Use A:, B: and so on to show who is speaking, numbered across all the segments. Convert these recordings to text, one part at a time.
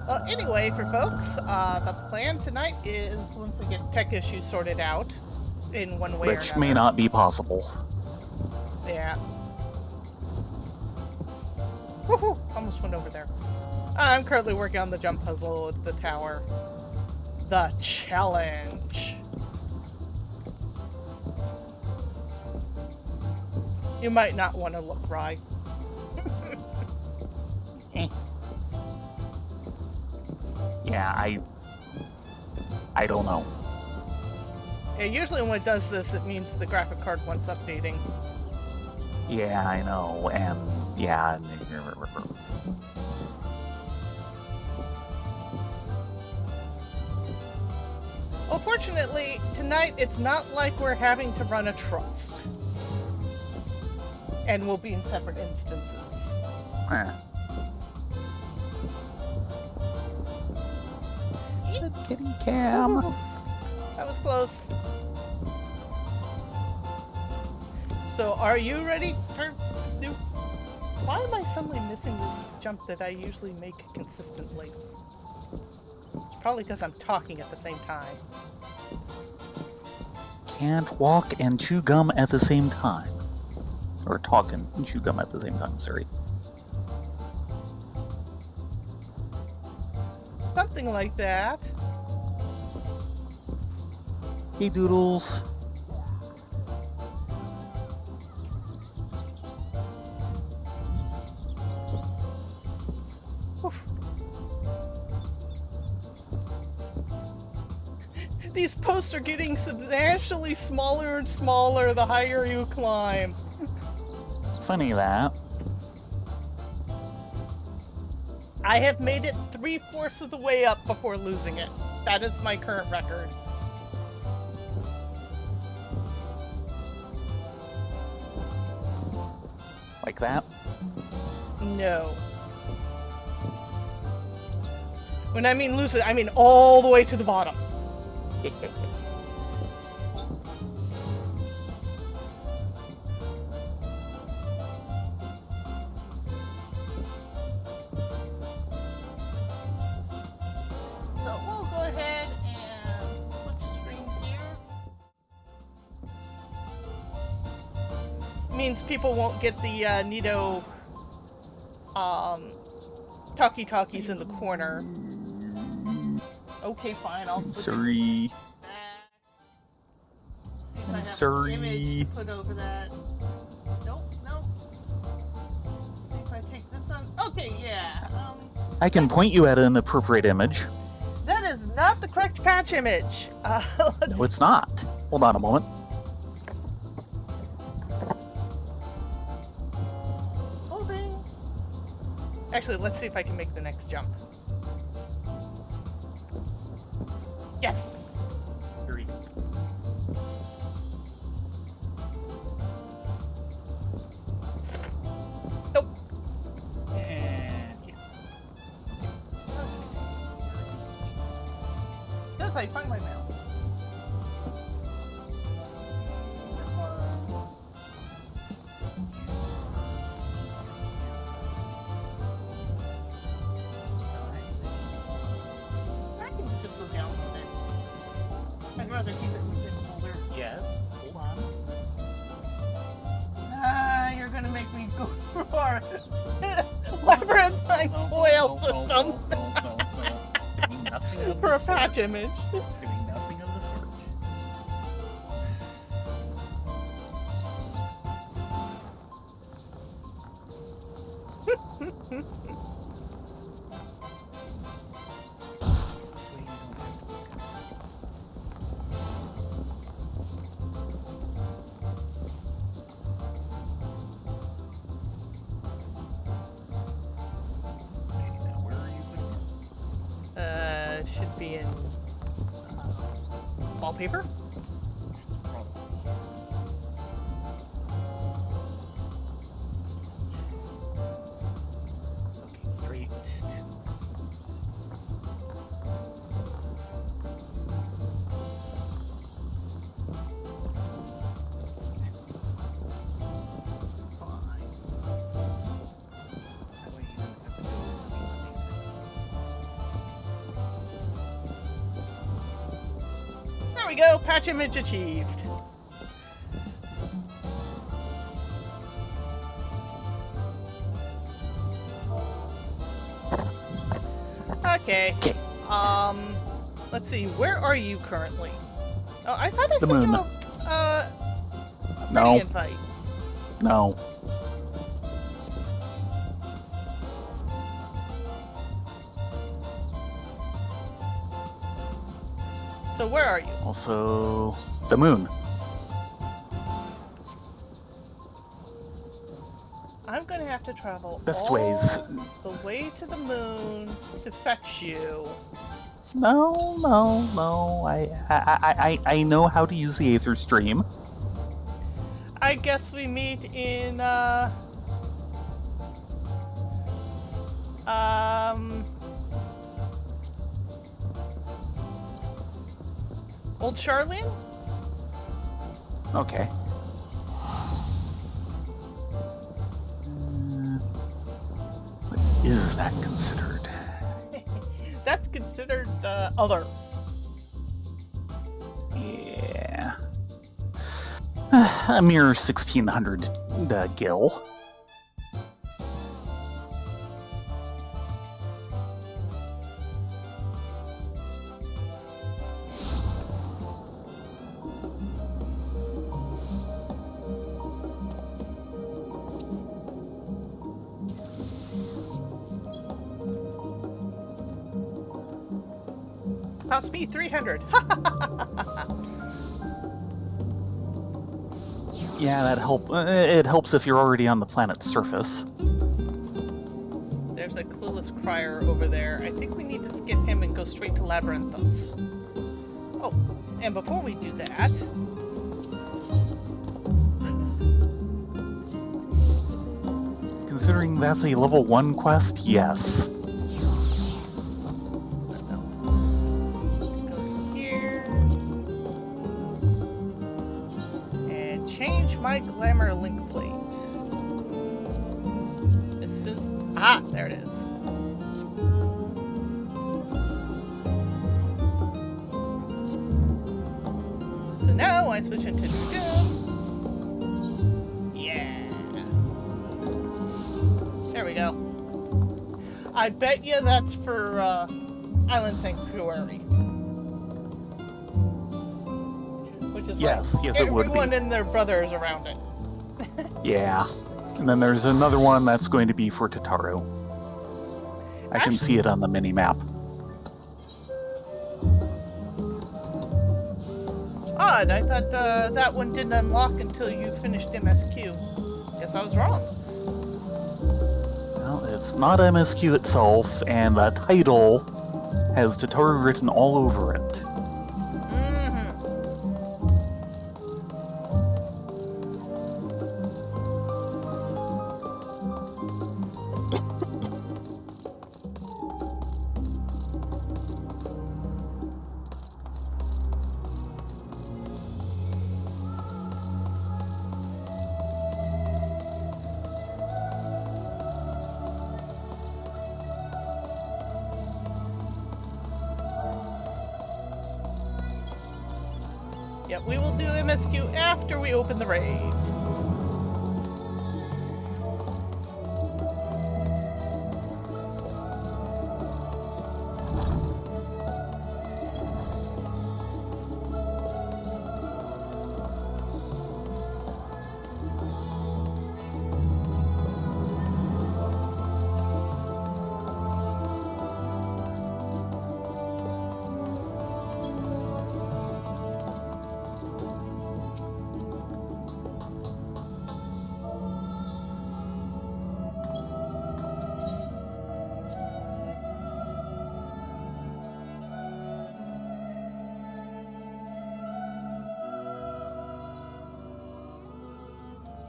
A: Anyway, for folks, the plan tonight is once we get tech issues sorted out in one way or
B: Which
A: another.
B: may not be possible.
A: Yeah. Woohoo! Almost went over there. I'm currently working on the jump puzzle at the tower. The challenge. You might not want to look right.
B: Yeah, I don't know.
A: Yeah, usually when it does this, it means the graphic card wants updating.
B: Yeah, I know, and yeah.
A: Well, fortunately, tonight it's not like we're having to run a trust. And we'll be in separate instances.
B: The kitty cam.
A: Ooh, that was close. So, are you ready for new? Why am I suddenly missing this jump that I usually make consistently? It's probably because I'm talking at the same time.
B: Can't walk and chew gum at the same time. Or talk and chew gum at the same time, sorry.
A: Something like that.
B: Hey, Doodles.
A: Oof. These posts are getting substantially smaller and smaller the higher you climb.
B: Funny that.
A: I have made it 3/4 of the way up before losing it. That is my current record.
B: Like that?
A: No. When I mean lose it, I mean all the way to the bottom. So we'll go ahead and switch screens here. Means people won't get the Nito talkie-talkies in the corner. Okay, fine, I'll switch
B: Sorry.
A: back. See if I have
B: Sorry.
A: an image to put over that. Nope, nope. Let's see if I take this on. Okay, yeah.
B: I can point you at an appropriate image.
A: That is not the correct patch image. Let's
B: No, it's not. Hold on a moment.
A: holding. Actually, let's see if I can make the next jump. Yes!
B: Three.
A: Nope.
B: And yeah.
A: As soon as I find my mouse. This one. I can just go down with it. I'd rather keep it in the same folder.
B: Yes. Hold on.
A: You're gonna make me go through our labyrinthine whales or something
B: Doing nothing of
A: for
B: the
A: a patch
B: sort.
A: image.
B: Doing nothing of the sort. Where are you putting it?
A: Should be in wallpaper.
B: Okay, straight.
A: we go. Patch image achieved. Okay.
B: Okay.
A: Let's see. Where are you currently? Oh, I thought I
B: The
A: sent you
B: moon.
A: a
B: No.
A: party invite.
B: No.
A: So where are you?
B: Also, the moon.
A: I'm gonna have to travel
B: Best
A: all
B: ways.
A: the way to the moon to fetch you.
B: No, no, no. I know how to use the Aether Stream.
A: I guess we meet in Old Charlene?
B: Okay. What is that considered?
A: That's considered other.
B: Yeah. A mere 1,600 gil.
A: Cost me 300.
B: Yeah, that it helps if you're already on the planet's surface.
A: There's a clueless crier over there. I think we need to skip him and go straight to Labyrinthos. Oh, and before we do that...
B: Considering that's a level 1 quest, yes.
A: Go here. And change my glamour link plate. As soon as... Ah, there it is. So now I switch into Doom. Yeah. There we go. I bet you that's for Island Sanctuary. Which is
B: Yes,
A: like
B: yes, it would be.
A: everyone and their brothers around it.
B: Yeah. And then there's another one that's going to be for Tataru. I can see it on the mini-map.
A: Odd, I thought that one didn't unlock until you finished MSQ. Guess I was wrong.
B: Well, it's not MSQ itself, and the title has Tataru written all over it.
A: Yep, we will do MSQ after we open the raid.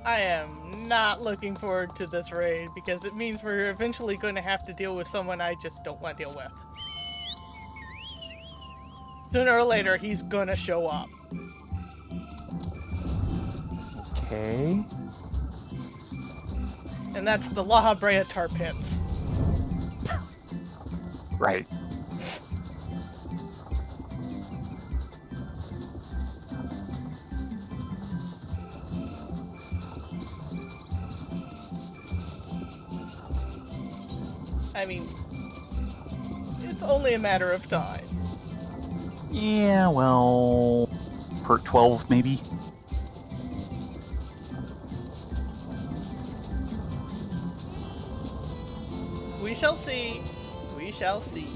A: I am not looking forward to this raid because it means we're eventually going to have to deal with someone I just don't want to deal with. Sooner or later, he's gonna show up.
B: Okay.
A: And that's the La Brea tar pits.
B: Right.
A: I mean, it's only a matter of time.
B: Yeah, well, part 12 maybe.
A: We shall see. We shall see.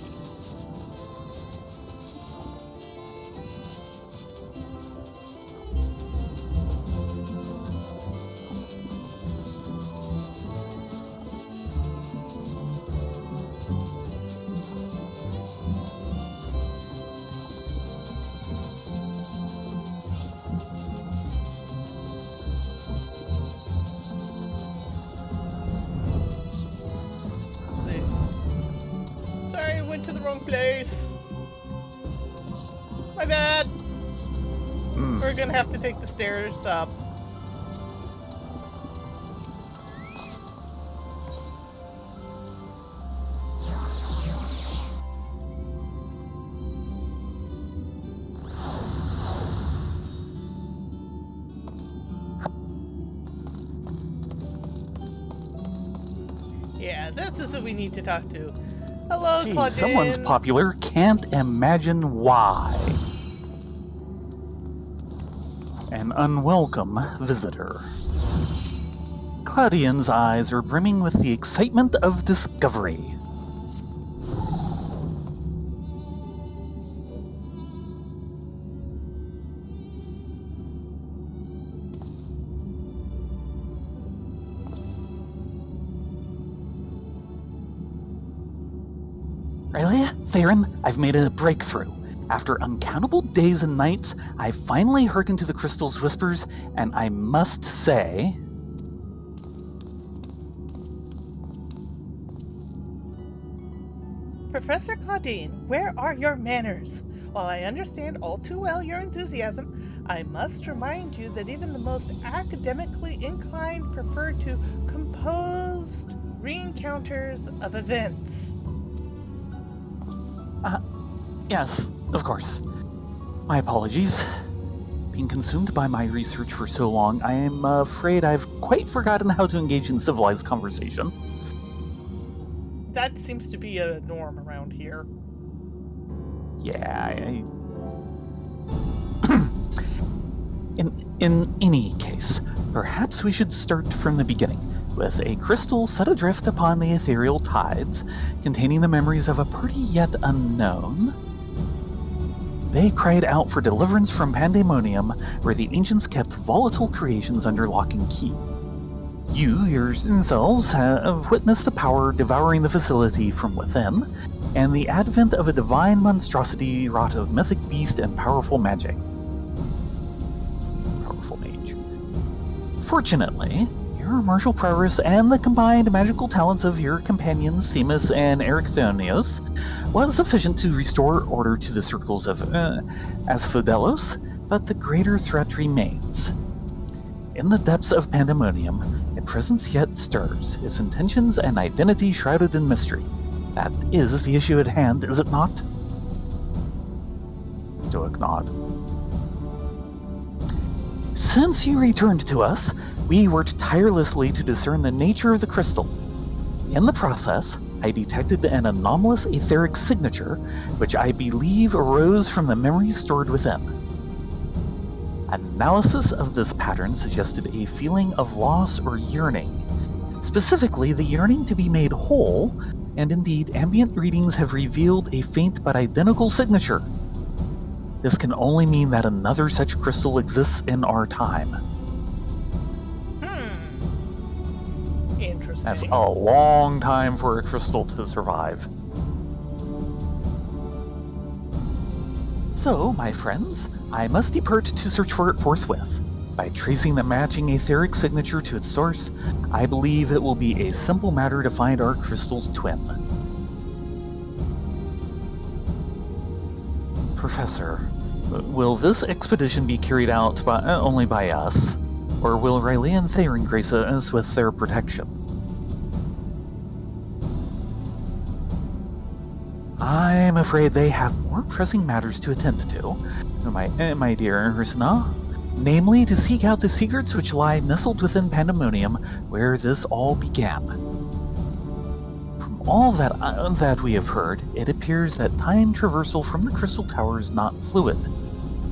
A: Sorry, I went to the wrong place. My bad. We're gonna have to take the stairs up. Yeah, this is who we need to talk to. Hello,
B: Gee,
A: Claudine.
B: someone's popular. Can't imagine why. An unwelcome visitor. Claudine's eyes are brimming with the excitement of discovery. Rylea, Thayrin, I've made a breakthrough. After uncountable days and nights, I finally hearkened to the crystal's whispers, and I must say...
A: Professor Claudine, where are your manners? While I understand all too well your enthusiasm, I must remind you that even the most academically inclined prefer to composed re-encounters of events.
B: Yes, of course. My apologies. Being consumed by my research for so long, I am afraid I've quite forgotten how to engage in civilized conversation.
A: That seems to be a norm around here.
B: Yeah, In any case, perhaps we should start from the beginning, with a crystal set adrift upon the ethereal tides, containing the memories of a party yet unknown. They cried out for deliverance from Pandemonium, where the ancients kept volatile creations under lock and key. You yourselves have witnessed the power devouring the facility from within, and the advent of a divine monstrosity wrought of mythic beast and powerful magic. Powerful mage. Fortunately, your martial prowess and the combined magical talents of your companions Themis and Erichthonios was sufficient to restore order to the circles of Asphodelos, but the greater threat remains. In the depths of Pandemonium, a presence yet stirs, its intentions and identity shrouded in mystery. That is the issue at hand, is it not? Stoic nod. Since you returned to us, we worked tirelessly to discern the nature of the crystal. In the process, I detected an anomalous etheric signature, which I believe arose from the memories stored within. Analysis of this pattern suggested a feeling of loss or yearning, specifically the yearning to be made whole, and indeed ambient readings have revealed a faint but identical signature. This can only mean that another such crystal exists in our time.
A: Interesting.
B: That's a long time for a crystal to survive. So, my friends, I must depart to search for it forthwith. By tracing the matching etheric signature to its source, I believe it will be a simple matter to find our crystal's twin. Professor, will this expedition be carried out only by us, or will Rylea and Thayrin grace us with their protection? I'm afraid they have more pressing matters to attend to, my dear Ursina, namely to seek out the secrets which lie nestled within Pandemonium, where this all began. From all that we have heard, it appears that time traversal from the Crystal Tower is not fluid.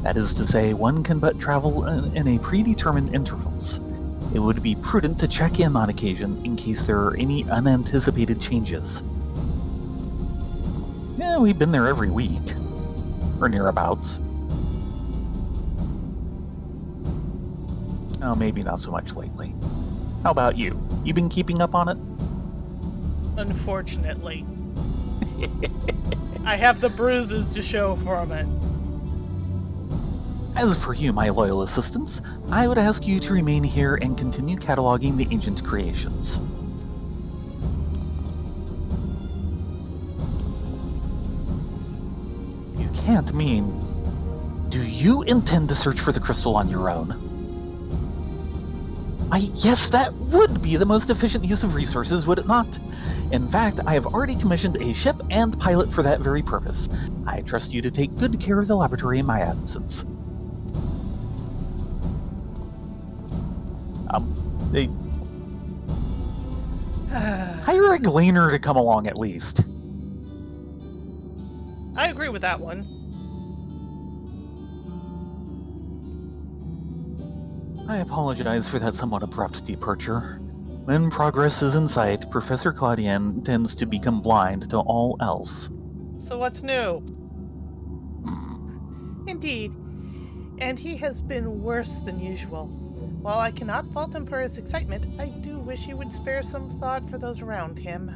B: That is to say, one can but travel in a predetermined intervals. It would be prudent to check in on occasion in case there are any unanticipated changes. Yeah, we've been there every week. Or nearabouts. Oh, maybe not so much lately. How about you? You been keeping up on it?
A: Unfortunately. I have the bruises to show from it.
B: As for you, my loyal assistants, I would ask you to remain here and continue cataloging the ancient creations. You can't mean... Do you intend to search for the crystal on your own? Yes, that would be the most efficient use of resources, would it not? In fact, I have already commissioned a ship and pilot for that very purpose. I trust you to take good care of the laboratory in my absence. Hire a gleaner to come along at least.
A: I agree with that one.
B: I apologize for that somewhat abrupt departure. When progress is in sight, Professor Claudien tends to become blind to all else.
A: So what's new? Indeed. And he has been worse than usual. While I cannot fault him for his excitement, I do wish he would spare some thought for those around him.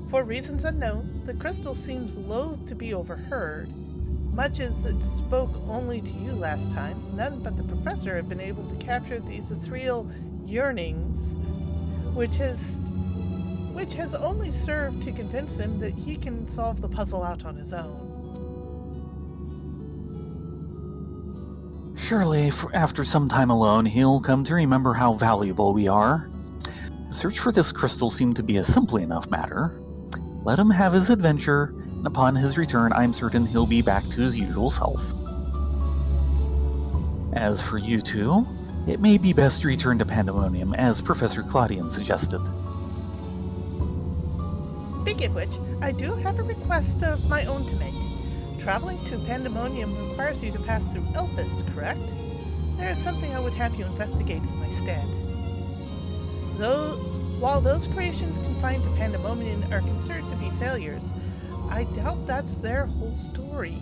A: For reasons unknown, the crystal seems loath to be overheard. Much as it spoke only to you last time, none but the professor had been able to capture these ethereal yearnings, which has only served to convince him that he can solve the puzzle out on his own.
B: Surely, after some time alone, he'll come to remember how valuable we are. The search for this crystal seemed to be a simple enough matter. Let him have his adventure, and upon his return, I'm certain he'll be back to his usual self. As for you two, it may be best to return to Pandemonium, as Professor Claudien suggested.
A: Speaking of which, I do have a request of my own to make. Traveling to Pandemonium requires you to pass through Elpis, correct? There is something I would have you investigate in my stead. While those creations confined to Pandemonium are considered to be failures, I doubt that's their whole story.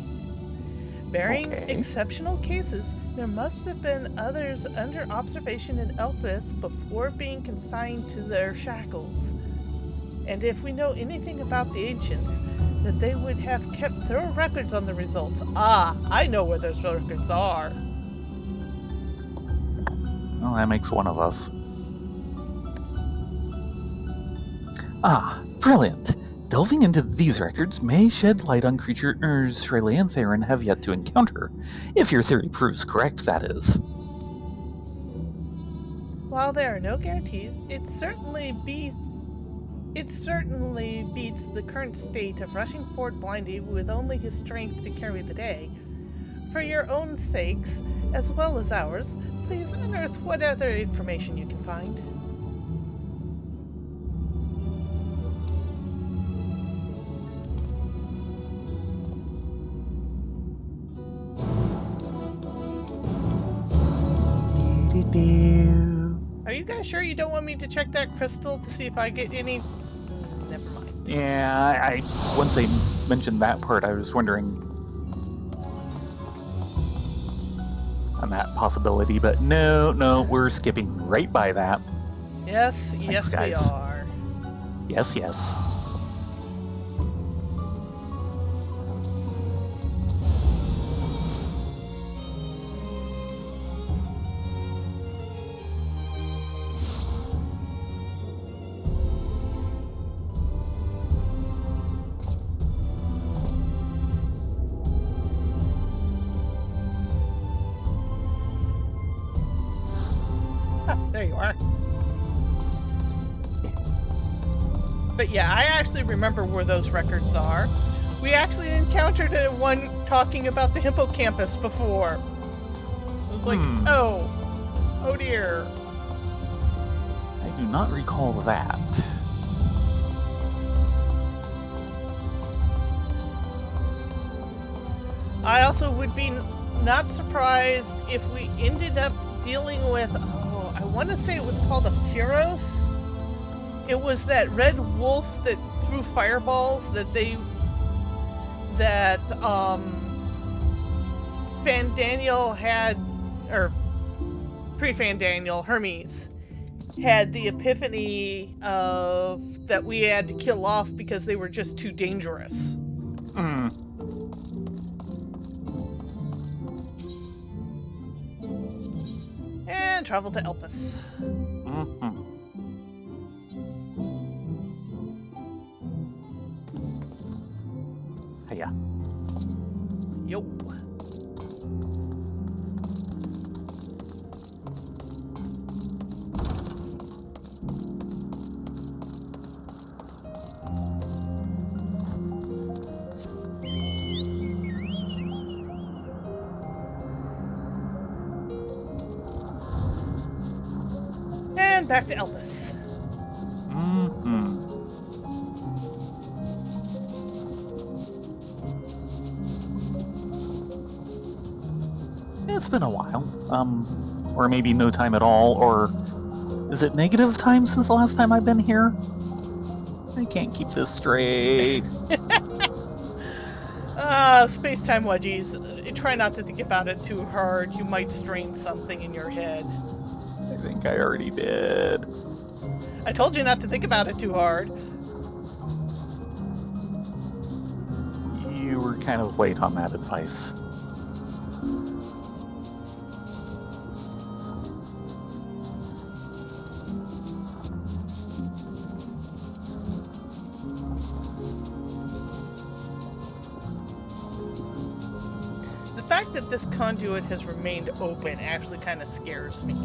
A: Barring exceptional cases, there must have been others under observation in Elpis before being consigned to their shackles. And if we know anything about the ancients, that they would have kept thorough records on the results. Ah, I know where those records are.
B: Well, that makes one of us. Ah, brilliant! Delving into these records may shed light on creatures Rylea and Thayrin have yet to encounter, if your theory proves correct, that is.
A: While there are no guarantees, it certainly beats the current state of rushing forward blindly with only his strength to carry the day. For your own sakes, as well as ours, please unearth what other information you can find. Are you guys sure you don't want me to check that crystal to see if I get any... Never mind.
B: Yeah, once they mentioned that part, I was wondering on that possibility, but no, we're skipping right by that.
A: Yes,
B: Thanks,
A: yes
B: guys.
A: we are.
B: Yes.
A: There you are. But yeah, I actually remember where those records are. We actually encountered one talking about the hippocampus before. It was like, oh dear.
B: I do not recall that.
A: I also would be not surprised if we ended up dealing with, I want to say it was called a Furos. It was that red wolf that threw fireballs that Fandaniel had, or pre-Fandaniel, Hermes had the epiphany of that we had to kill off because they were just too dangerous. And travel to Elpis.
B: Hiya.
A: Yo. And back to Elpis.
B: It's been a while. Or maybe no time at all, or is it negative time since the last time I've been here? I can't keep this straight.
A: Space-time wedgies. Try not to think about it too hard. You might strain something in your head.
B: I think I already did.
A: I told you not to think about it too hard.
B: You were kind of late on that advice.
A: The fact that this conduit has remained open actually kind of scares me.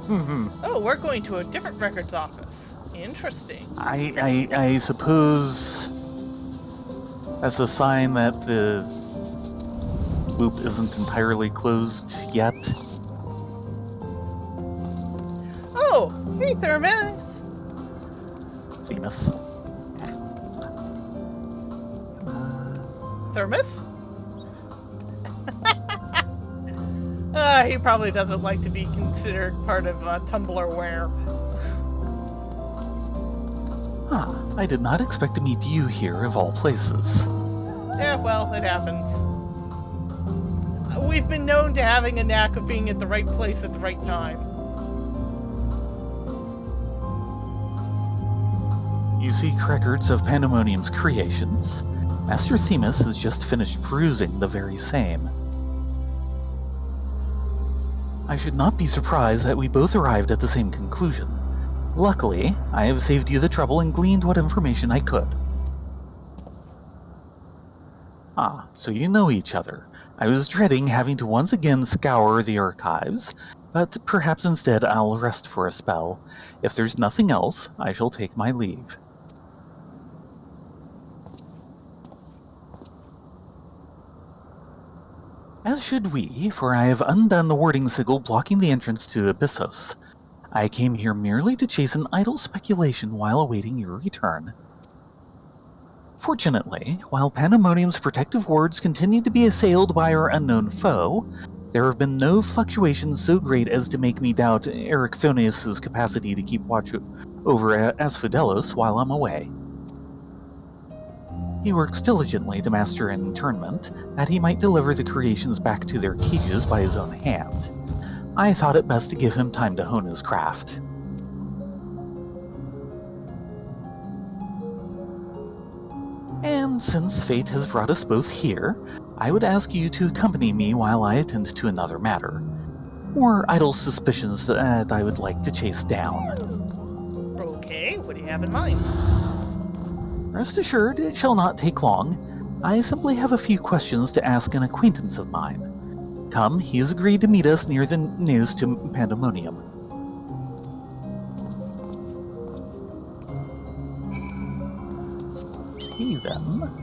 A: Oh, we're going to a different records office. Interesting.
B: I suppose that's a sign that the loop isn't entirely closed yet.
A: Oh, hey, Thermus.
B: Themis.
A: Thermos? He probably doesn't like to be considered part of Tumblrware.
B: I did not expect to meet you here, of all places.
A: Yeah, well, it happens. We've been known to having a knack of being at the right place at the right time.
B: You seek records of Pandemonium's creations. Master Themis has just finished perusing the very same. I should not be surprised that we both arrived at the same conclusion. Luckily, I have saved you the trouble and gleaned what information I could. So you know each other. I was dreading having to once again scour the archives, but perhaps instead I'll rest for a spell. If there's nothing else, I shall take my leave. As should we, for I have undone the warding sigil blocking the entrance to Abyssos. I came here merely to chase an idle speculation while awaiting your return. Fortunately, while Pandemonium's protective wards continue to be assailed by our unknown foe, there have been no fluctuations so great as to make me doubt Erichthonius' capacity to keep watch over Asphodelos while I'm away. He works diligently to master an internment, that he might deliver the creations back to their cages by his own hand. I thought it best to give him time to hone his craft. And since fate has brought us both here, I would ask you to accompany me while I attend to another matter. More idle suspicions that I would like to chase down.
A: Okay, what do you have in mind?
B: Rest assured, it shall not take long. I simply have a few questions to ask an acquaintance of mine. Come, he has agreed to meet us near the news to Pandemonium. Okay, then.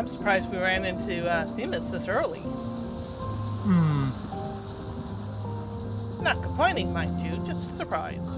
A: I'm surprised we ran into Themis this early. Not complaining, mind you, just surprised.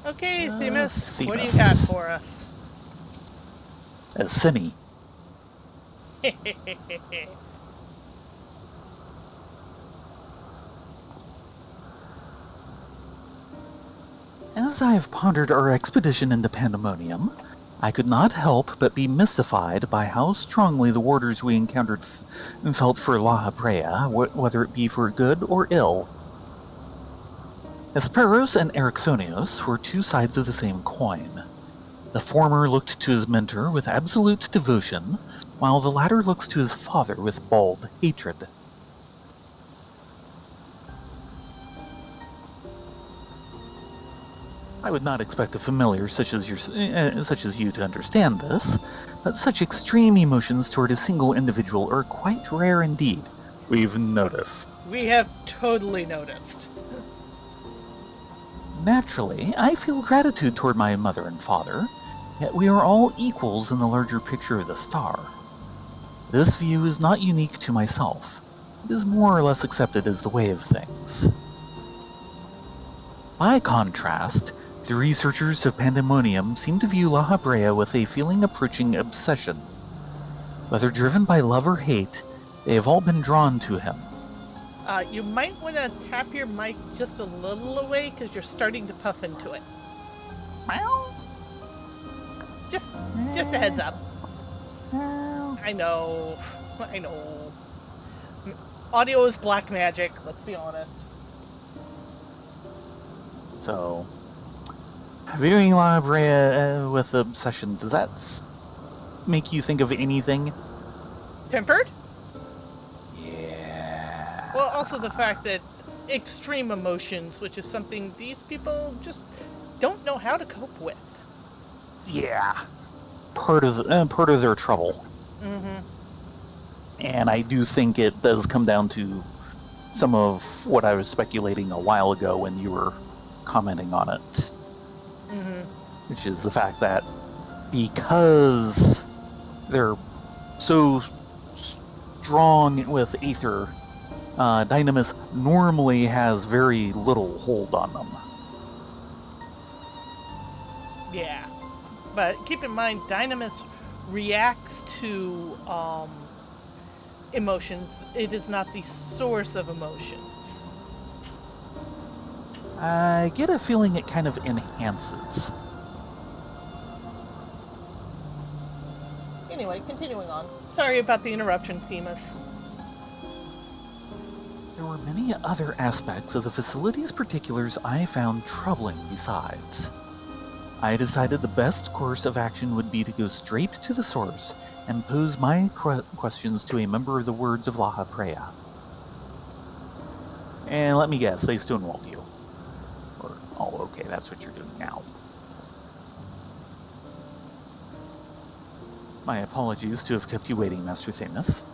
A: Okay, Themis, what do you got for us?
B: Simi. As I have pondered our expedition into Pandemonium, I could not help but be mystified by how strongly the warders we encountered felt for La Brea, whether it be for good or ill. Hesperos and Ericsonios were two sides of the same coin. The former looked to his mentor with absolute devotion, while the latter looks to his father with bald hatred. I would not expect a familiar such as you to understand this, but such extreme emotions toward a single individual are quite rare indeed. We've noticed.
A: We have totally noticed.
B: Naturally, I feel gratitude toward my mother and father, yet we are all equals in the larger picture of the star. This view is not unique to myself. It is more or less accepted as the way of things. By contrast, the researchers of Pandemonium seem to view La Brea with a feeling approaching obsession. Whether driven by love or hate, they have all been drawn to him.
A: You might want to tap your mic just a little away because you're starting to puff into it. Just a heads up. I know. Audio is black magic, let's be honest.
B: So, viewing La Brea with obsession, does that make you think of anything?
A: Pimpered?
B: Yeah.
A: Well, also the fact that extreme emotions, which is something these people just don't know how to cope with.
B: Yeah. Part of their trouble.
A: Mm-hmm.
B: And I do think it does come down to some of what I was speculating a while ago when you were commenting on it.
A: Mm-hmm.
B: Which is the fact that because they're so strong with Aether, Dynamis normally has very little hold on them.
A: Yeah. But keep in mind, Dynamis reacts to emotions. It is not the source of emotions.
B: I get a feeling it kind of enhances.
A: Anyway, continuing on. Sorry about the interruption, Themis.
B: There were many other aspects of the facility's particulars I found troubling besides. I decided the best course of action would be to go straight to the source and pose my questions to a member of the Words of La Brea. And let me guess, they stonewalled you. Okay, that's what you're doing now. My apologies to have kept you waiting, Master Themis.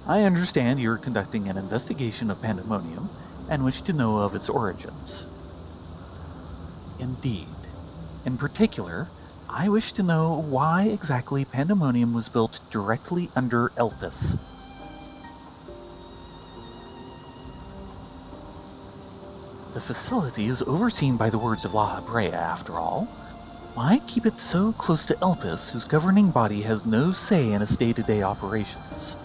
B: I understand you're conducting an investigation of Pandemonium and wish to know of its origins. Indeed. In particular, I wish to know why exactly Pandemonium was built directly under Elpis. The facility is overseen by the Words of La Brea, after all. Why keep it so close to Elpis, whose governing body has no say in its day-to-day operations?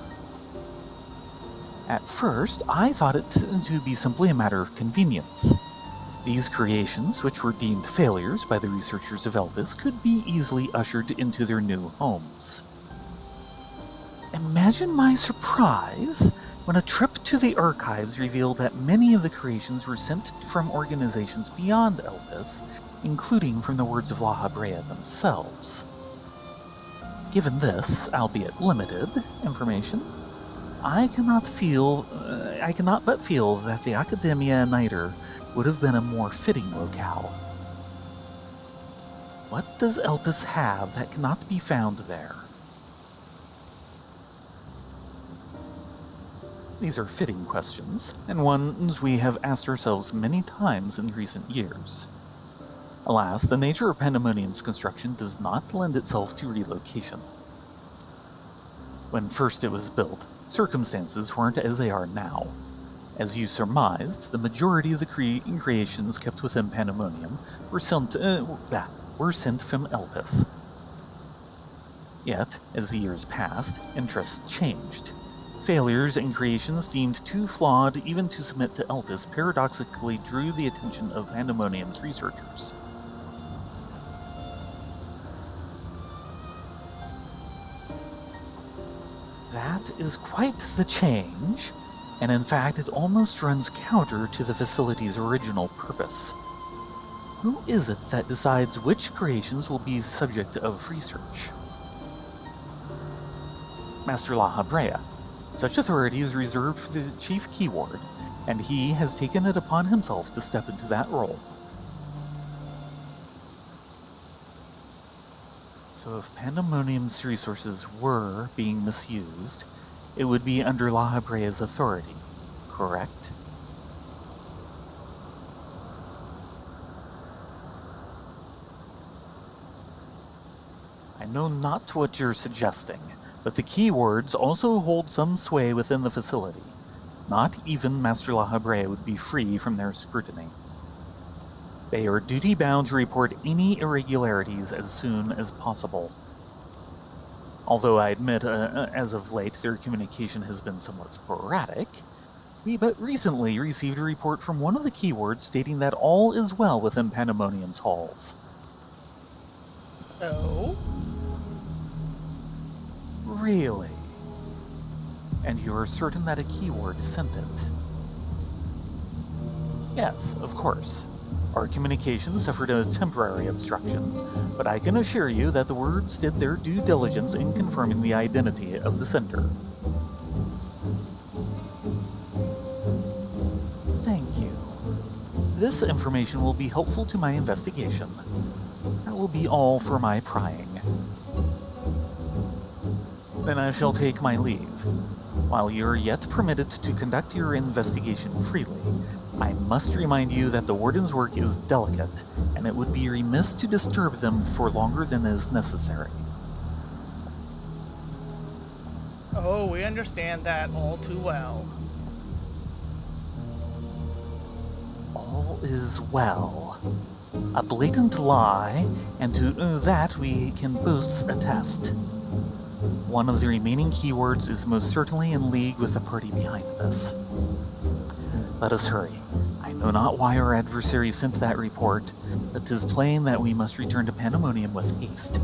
B: At first, I thought it to be simply a matter of convenience. These creations, which were deemed failures by the researchers of Elvis, could be easily ushered into their new homes. Imagine my surprise when a trip to the archives revealed that many of the creations were sent from organizations beyond Elvis, including from the words of La Habrea themselves. Given this, albeit limited, information, I cannot but feel that the Academia Nitre would have been a more fitting locale. What does Elvis have that cannot be found there? These are fitting questions, and ones we have asked ourselves many times in recent years. Alas, the nature of Pandemonium's construction does not lend itself to relocation. When first it was built, circumstances weren't as they are now. As you surmised, the majority of the creations kept within Pandemonium were sent from Elvis. Yet, as the years passed, interests changed. Failures and creations deemed too flawed even to submit to Elvis paradoxically drew the attention of Pandemonium's researchers. That is quite the change, and in fact it almost runs counter to the facility's original purpose. Who is it that decides which creations will be subject of research? Master La Habrea. Such authority is reserved for the chief keyword, and he has taken it upon himself to step into that role. So if Pandemonium's resources were being misused, it would be under La Habrea's authority, correct? I know not what you're suggesting, but the keywords also hold some sway within the facility. Not even Master La Habrea would be free from their scrutiny. They are duty-bound to report any irregularities as soon as possible. Although I admit, as of late, their communication has been somewhat sporadic, we but recently received a report from one of the keywords stating that all is well within Pandemonium's halls.
A: Oh?
B: Really? And you're certain that a keyword sent it? Yes, of course. Our communication suffered a temporary obstruction, but I can assure you that the words did their due diligence in confirming the identity of the sender. Thank you. This information will be helpful to my investigation. That will be all for my prying. Then I shall take my leave. While you're yet permitted to conduct your investigation freely, I must remind you that the Warden's work is delicate, and it would be remiss to disturb them for longer than is necessary.
A: Oh, we understand that all too well.
B: All is well. A blatant lie, and to that we can both attest. One of the remaining keywords is most certainly in league with the party behind this. Let us hurry. I know not why our adversary sent that report, but 'tis plain that we must return to Pandemonium with haste.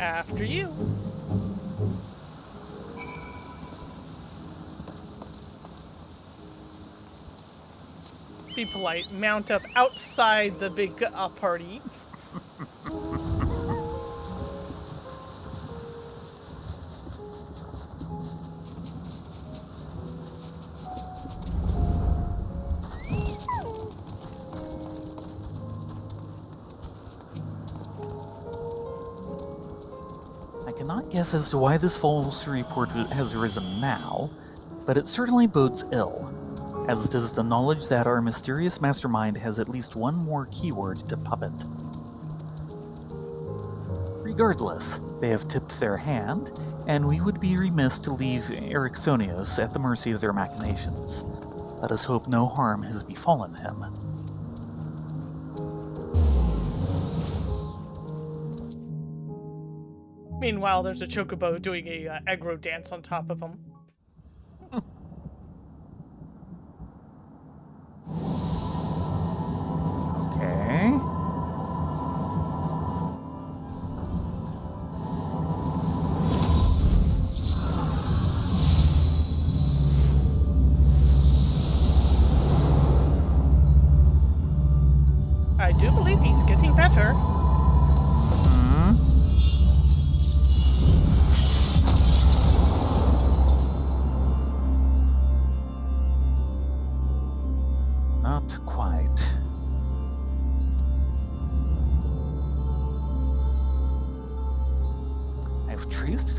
A: After you. Be polite. Mount up outside the big party.
B: I cannot guess as to why this false report has arisen now, but it certainly bodes ill, as does the knowledge that our mysterious mastermind has at least one more keyword to puppet. Regardless, they have tipped their hand, and we would be remiss to leave Erichthonios at the mercy of their machinations. Let us hope no harm has befallen him.
A: Meanwhile, there's a chocobo doing a aggro dance on top of him.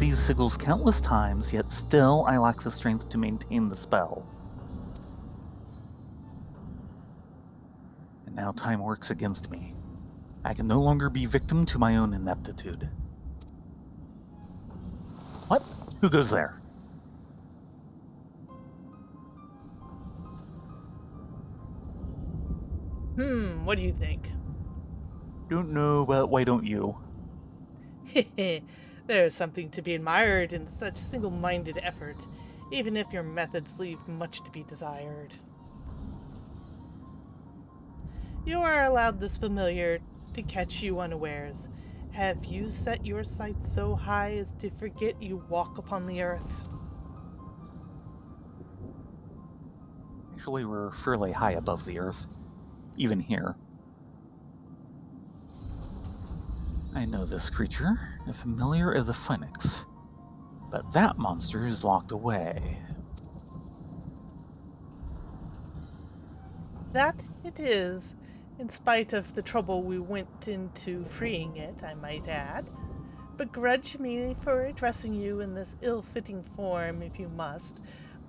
B: these sigils countless times, yet still I lack the strength to maintain the spell. And now time works against me. I can no longer be victim to my own ineptitude. What? Who goes there?
A: What do you think?
B: Don't know, but why don't you?
A: There's something to be admired in such single-minded effort, even if your methods leave much to be desired. You are allowed this familiar to catch you unawares. Have you set your sights so high as to forget you walk upon the earth?
B: Actually, we're fairly high above the earth, even here. I know this creature, a familiar as a phoenix, but that monster is locked away.
A: That it is, in spite of the trouble we went into freeing it, I might add. Begrudge me for addressing you in this ill-fitting form if you must,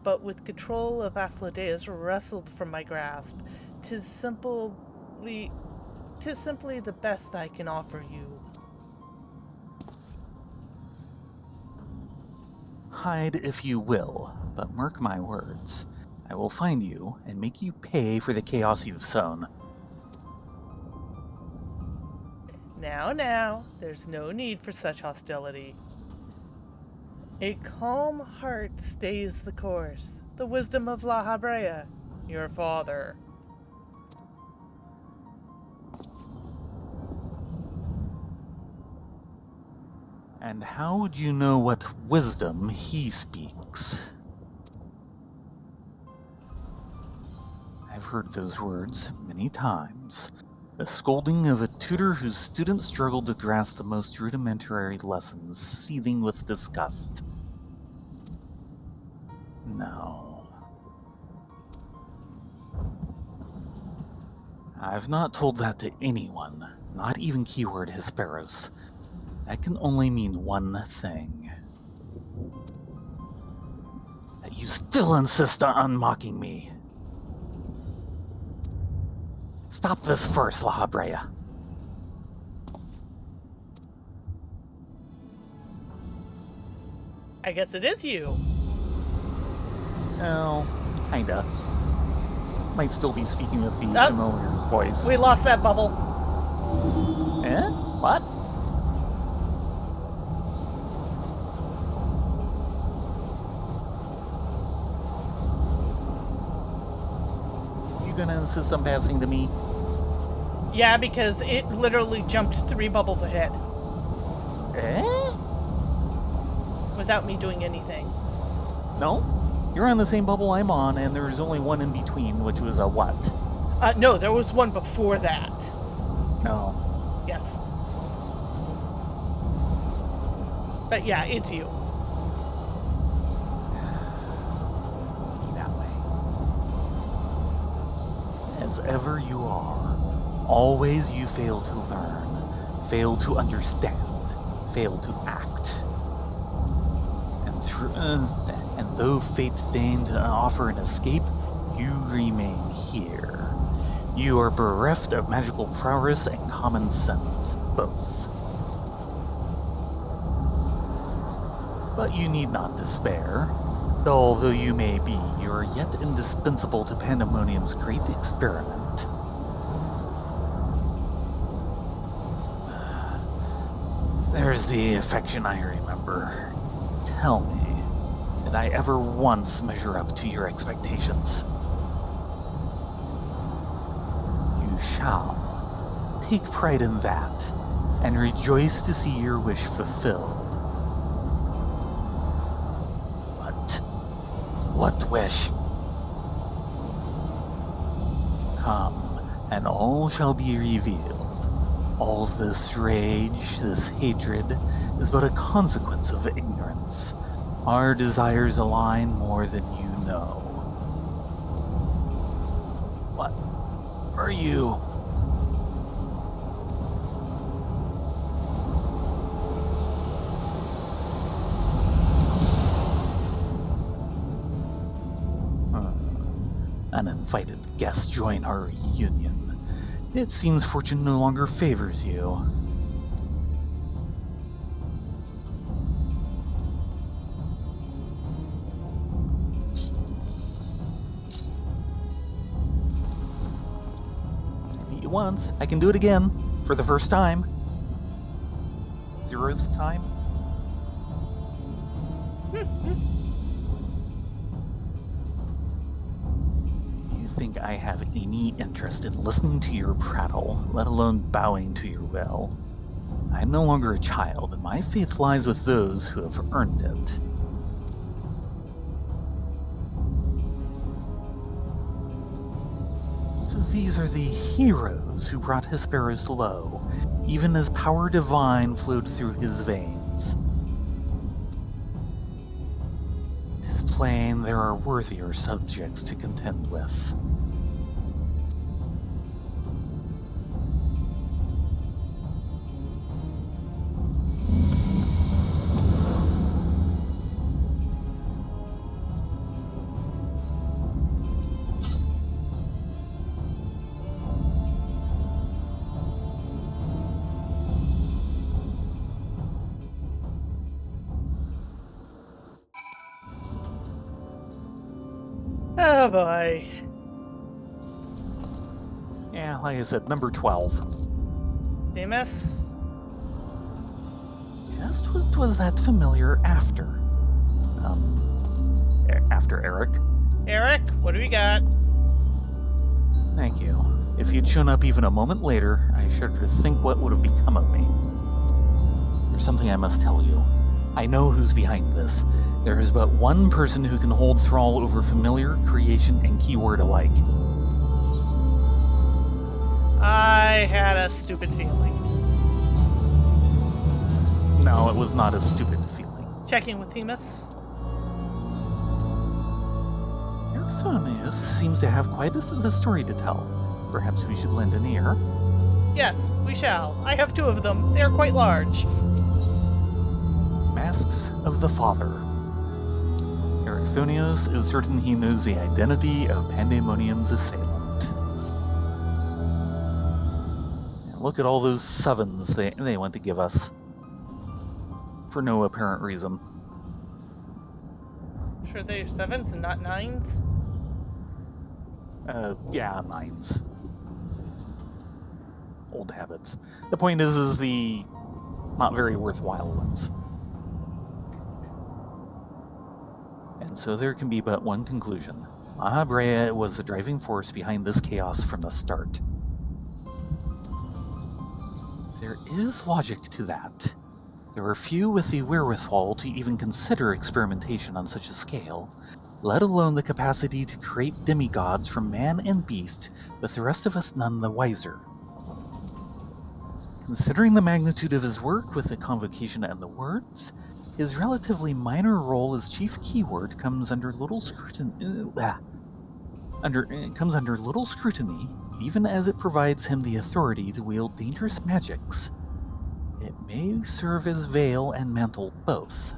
A: but with control of Aphlodeus wrestled from my grasp, 'tis simply the best I can offer you.
B: Hide if you will, but mark my words. I will find you and make you pay for the chaos you've sown.
A: Now, there's no need for such hostility. A calm heart stays the course. The wisdom of La Habrea, your father.
B: And how would you know what wisdom he speaks? I've heard those words many times. The scolding of a tutor whose students struggled to grasp the most rudimentary lessons, seething with disgust. No. I've not told that to anyone, not even keyword Hesperos. That can only mean one thing. That you still insist on unmocking me. Stop this first, La Habrea.
A: I guess it is you.
B: Well, kinda. Might still be speaking with the familiar's voice.
A: We lost that bubble.
B: Eh? What? You gonna insist on passing to me?
A: Yeah, because it literally jumped 3 bubbles ahead.
B: Eh?
A: Without me doing anything.
B: No? You're on the same bubble I'm on, and there's only one in between, which was a what?
A: No, there was one before that.
B: No.
A: Yes. But yeah, it's you.
B: That way. As ever you are, always you fail to learn, fail to understand, fail to act. And though fate deigned to offer an escape, you remain here. You are bereft of magical prowess and common sense, both. But you need not despair. Dull though you may be, you are yet indispensable to Pandemonium's great experiment. There's the affection I remember. Tell me, did I ever once measure up to your expectations? You shall. Take pride in that, and rejoice to see your wish fulfilled. What wish? Come, and all shall be revealed. All this rage, this hatred, is but a consequence of ignorance. Our desires align more than you know. What are you? uninvited guest join our reunion. It seems fortune no longer favors you. I beat you once. I can do it again. For the first time. 0th time. You think I have any interest in listening to your prattle, let alone bowing to your will? I'm no longer a child, and my faith lies with those who have earned it. So these are the heroes who brought Hesperus low, even as power divine flowed through his veins. It is plain there are worthier subjects to contend with.
A: Oh boy.
B: Yeah, like I said, number 12.
A: Demas?
B: Just what was that familiar after? After Eric.
A: Eric, what do we got?
B: Thank you. If you'd shown up even a moment later, I shudder to think what would have become of me. There's something I must tell you. I know who's behind this. There is but one person who can hold thrall over familiar, creation, and keyword alike.
A: I had a stupid feeling.
B: No, it was not a stupid feeling.
A: Checking with Themis.
B: Ericthonius seems to have quite the story to tell. Perhaps we should lend an ear.
A: Yes, we shall. I have 2 of them. They are quite large.
B: Masks of the Father. Ericthonius is certain he knows the identity of Pandemonium's assailant. And look at all those 7s they want to give us. For no apparent reason.
A: Sure they're 7s and not 9s?
B: Yeah, 9s. Old habits. The point is the not very worthwhile ones. And so there can be but one conclusion. Mahabrea was the driving force behind this chaos from the start. There is logic to that. There are few with the wherewithal to even consider experimentation on such a scale, let alone the capacity to create demigods from man and beast, with the rest of us none the wiser. Considering the magnitude of his work with the convocation and the words, his relatively minor role as chief keyword comes under little scrutiny. Comes under little scrutiny, even as it provides him the authority to wield dangerous magics. It may serve as veil and mantle both.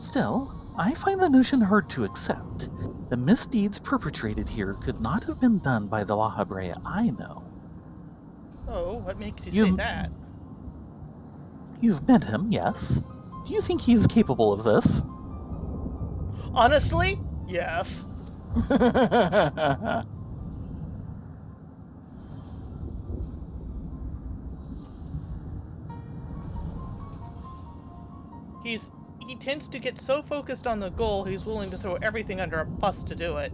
B: Still, I find the notion hard to accept. The misdeeds perpetrated here could not have been done by the Lahabrea I know.
A: Oh, what makes you say that?
B: You've met him, yes. Do you think he is capable of this?
A: Honestly? Yes. He tends to get so focused on the goal, he's willing to throw everything under a bus to do it.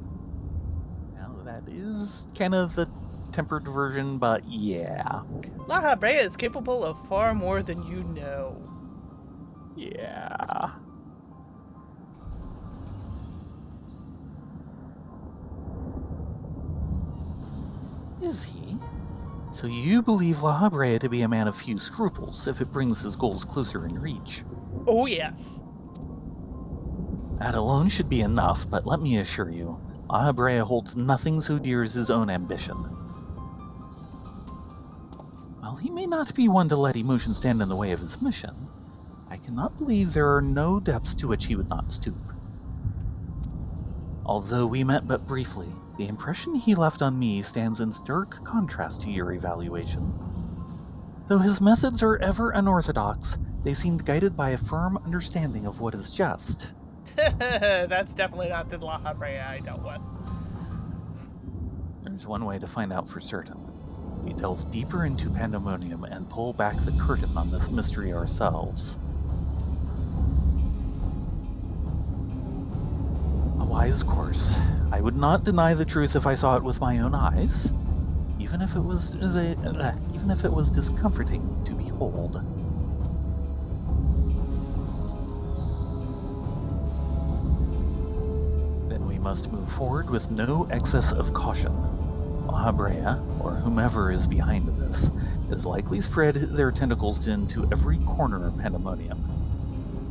B: Now, that is kind of the tempered version, but yeah.
A: Lahabrea is capable of far more than you know.
B: Yeah. Is he? So you believe Lahabrea to be a man of few scruples if it brings his goals closer in reach?
A: Oh, yes.
B: That alone should be enough, but let me assure you, Lahabrea holds nothing so dear as his own ambition. While he may not be one to let emotion stand in the way of his mission, I cannot believe there are no depths to which he would not stoop. Although we met but briefly, the impression he left on me stands in stark contrast to your evaluation. Though his methods are ever unorthodox, they seemed guided by a firm understanding of what is just.
A: That's definitely not the La Habrea I dealt with.
B: There's one way to find out for certain. We delve deeper into Pandemonium and pull back the curtain on this mystery ourselves. A wise course. I would not deny the truth if I saw it with my own eyes, even if it was discomforting to behold. Then we must move forward with no excess of caution. La Habrea, or whomever is behind this, has likely spread their tentacles into every corner of Pandemonium.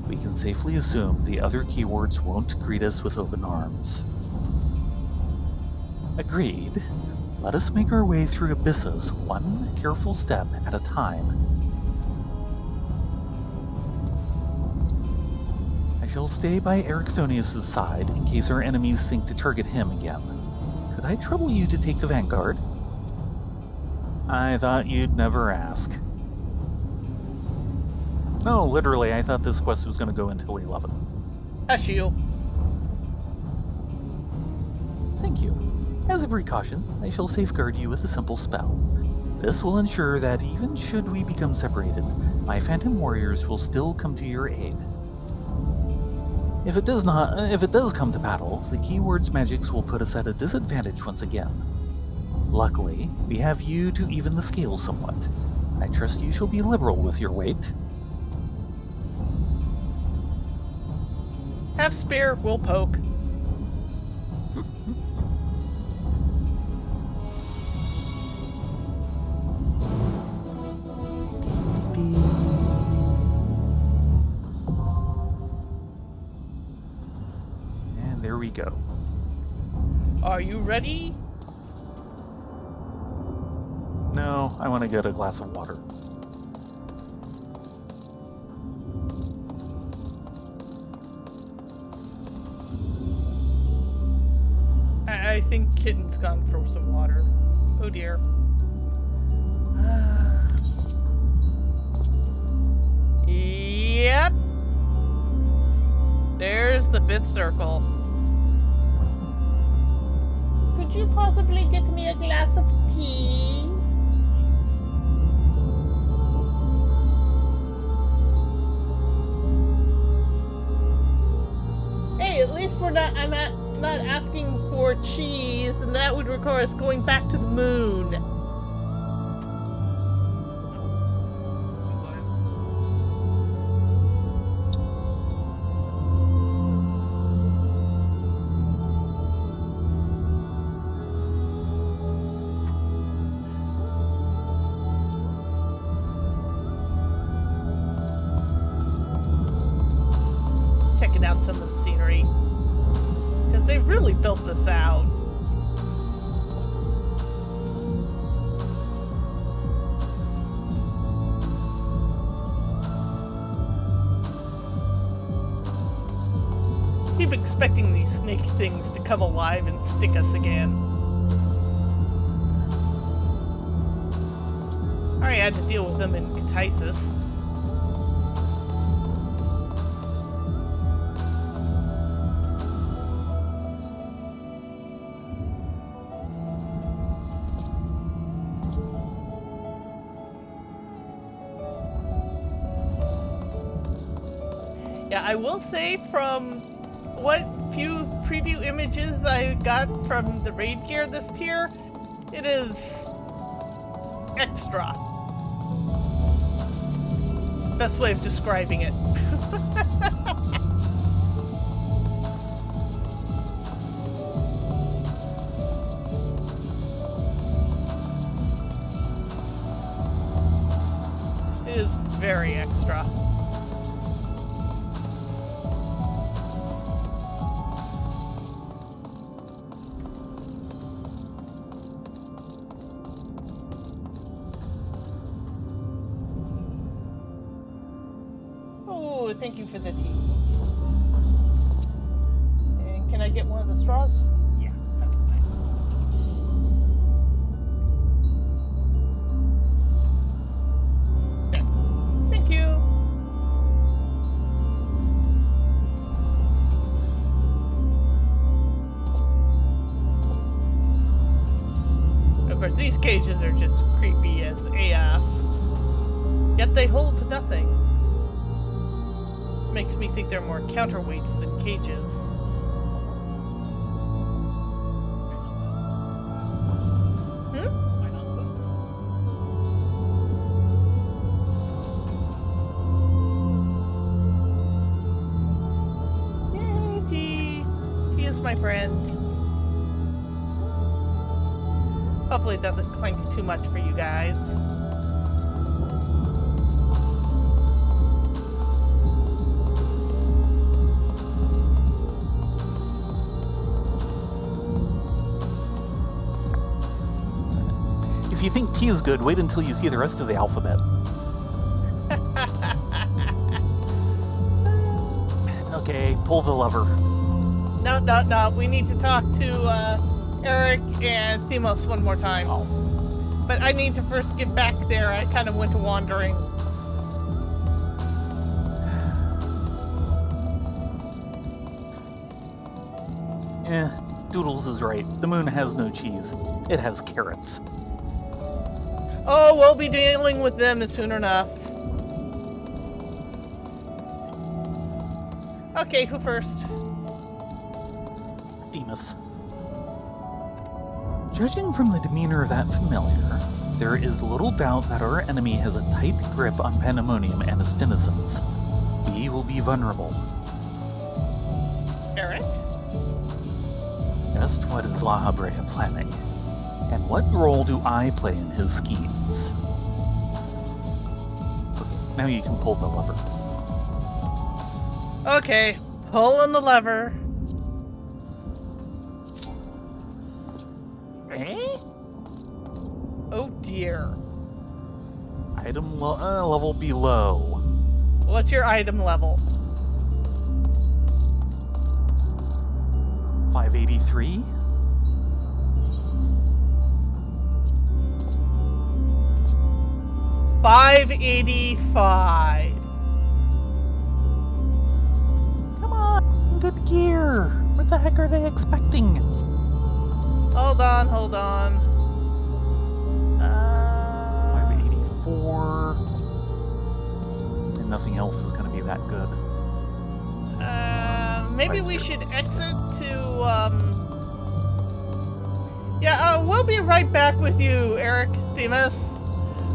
B: We can safely assume the other keywords won't greet us with open arms. Agreed. Let us make our way through abysses, one careful step at a time. I shall stay by Erichthonius' side in case our enemies think to target him again. Could I trouble you to take the vanguard? I thought you'd never ask. No, literally, I thought this quest was going to go until 11.
A: Hush you.
B: Thank you. As a precaution, I shall safeguard you with a simple spell. This will ensure that even should we become separated, my phantom warriors will still come to your aid. If it does come to battle, the keyword's magics will put us at a disadvantage once again. Luckily, we have you to even the scales somewhat. I trust you shall be liberal with your weight.
A: Have spear, we'll poke.
B: And there we go.
A: Are you ready?
B: No, I want to get a glass of water.
A: I think Kitten's gone for some water. Oh dear. Yep. There's the 5th circle. Could you possibly get me a glass of tea? Hey, at least I'm not asking for cheese, and that would require us going back to the moon. Checking out some of the scenery. Because they really built this out. Keep expecting these snake things to come alive and stick us again. I already had to deal with them in Katisis. Yeah, I will say from what few preview images I got from the raid gear this tier, it is extra. It's the best way of describing it. It is very extra. Thank you for the tea. And Can I get one of the straws?
C: Yeah, that's nice.
A: Thank you. Of course, these cages are just creepy as AF. Yet they hold to nothing. Makes me think they're more counterweights than cages.
C: Why not both?
A: Yay, he is my friend. Hopefully it doesn't clank too much for you guys.
B: If you think T is good, wait until you see the rest of the alphabet. Okay, pull the lever.
A: No. We need to talk to Eric and Themos one more time.
B: Oh.
A: But I need to first get back there. I kind of went wandering.
B: Doodles is right. The moon has no cheese. It has carrots.
A: Oh, we'll be dealing with them soon enough. Okay, who first?
B: Demas. Judging from the demeanor of that familiar, there is little doubt that our enemy has a tight grip on Pandemonium and its denizens. We will be vulnerable.
A: Eric?
B: Just what is La Habrea planning? And what role do I play in his schemes? Now you can pull the lever.
A: Okay, pulling the lever.
B: Eh?
A: Oh dear.
B: Item level below.
A: What's your item level?
B: 583?
A: $585.
B: Come on, good gear. What the heck are they expecting?
A: Hold on.
B: 584. And nothing else is going to be that good.
A: Maybe we should exit to, we'll be right back with you, Eric, Themis.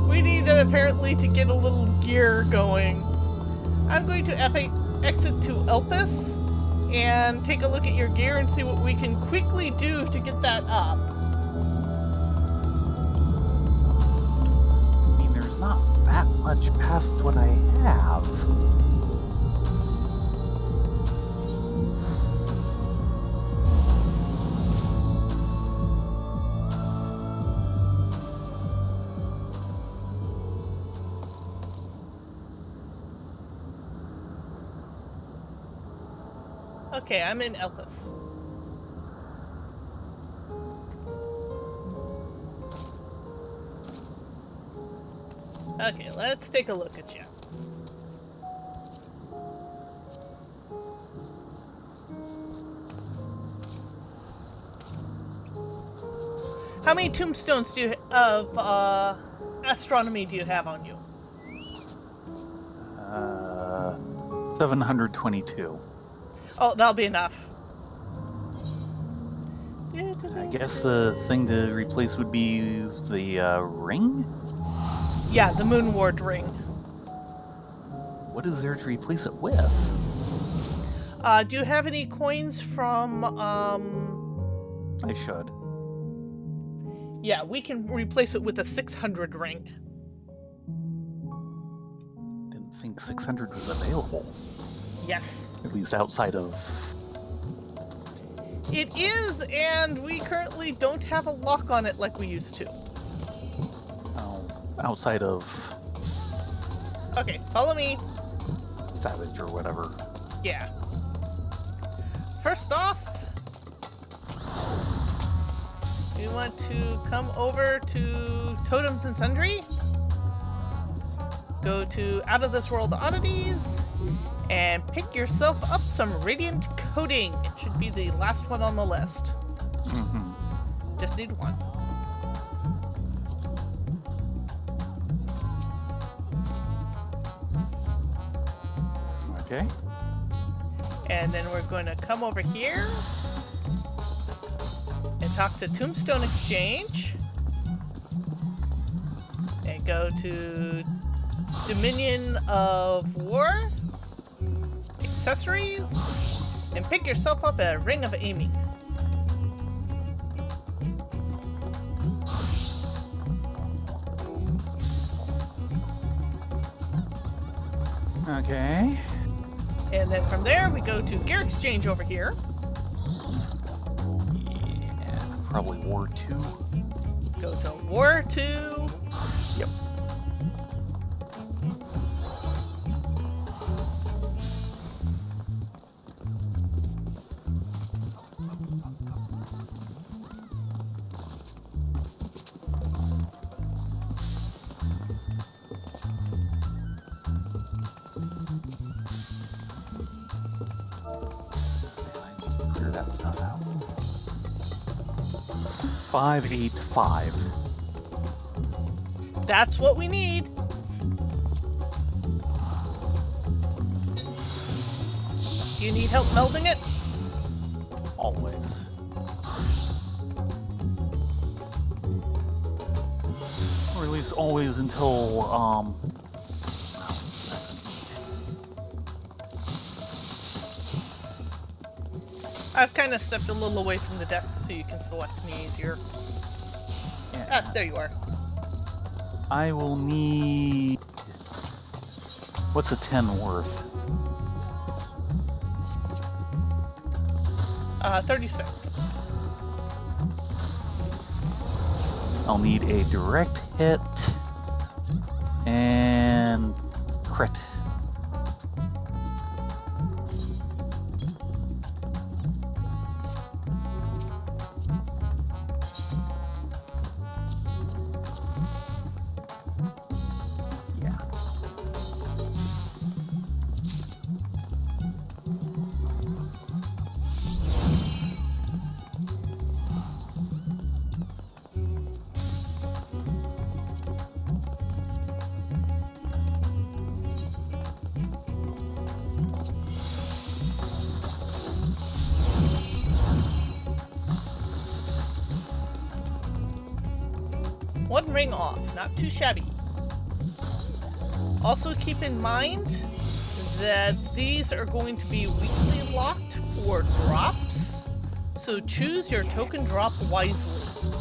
A: We need apparently to get a little gear going. I'm going to exit to Elpis and take a look at your gear and see what we can quickly do to get that up.
B: I mean, there's not that much past what I have.
A: Okay, I'm in Elpis. Okay, let's take a look at you. How many tombstones of astronomy do you have on you?
B: 722.
A: Oh, that'll be enough.
B: I guess the thing to replace would be the ring?
A: Yeah, the Moon Ward ring.
B: What is there to replace it with?
A: Do you have any coins from,
B: I should.
A: Yeah, we can replace it with a 600 ring.
B: Didn't think 600 was available.
A: Yes.
B: At least outside of...
A: It is, and we currently don't have a lock on it like we used to.
B: Oh, outside of...
A: Okay, follow me.
B: Savage or whatever.
A: Yeah. First off, You want to come over to Totems and Sundry. Go to Out of This World Oddities. And pick yourself up some Radiant Coating. It should be the last one on the list.
B: Mm-hmm.
A: Just need one.
B: Okay.
A: And then we're going to come over here and talk to Tombstone Exchange. And go to Dominion of War. Accessories. And pick yourself up a Ring of Aiming.
B: Okay.
A: And then from there, we go to Gear Exchange over here.
B: Yeah, probably War 2.
A: Go to War 2.
B: Yep. Clear that stuff out. 585.
A: That's what we need. You need help melding it?
B: Always. Or at least always until,
A: I've kind of stepped a little away from the desk so you can select me easier.
B: yeah.
A: Ah, there you are.
B: I will need... What's a 10 worth?
A: 36.
B: I'll need a direct hit and crit. Yeah.
A: One ring off, not too shabby. Also keep in mind that these are going to be weekly locked for drops, so choose your token drop wisely.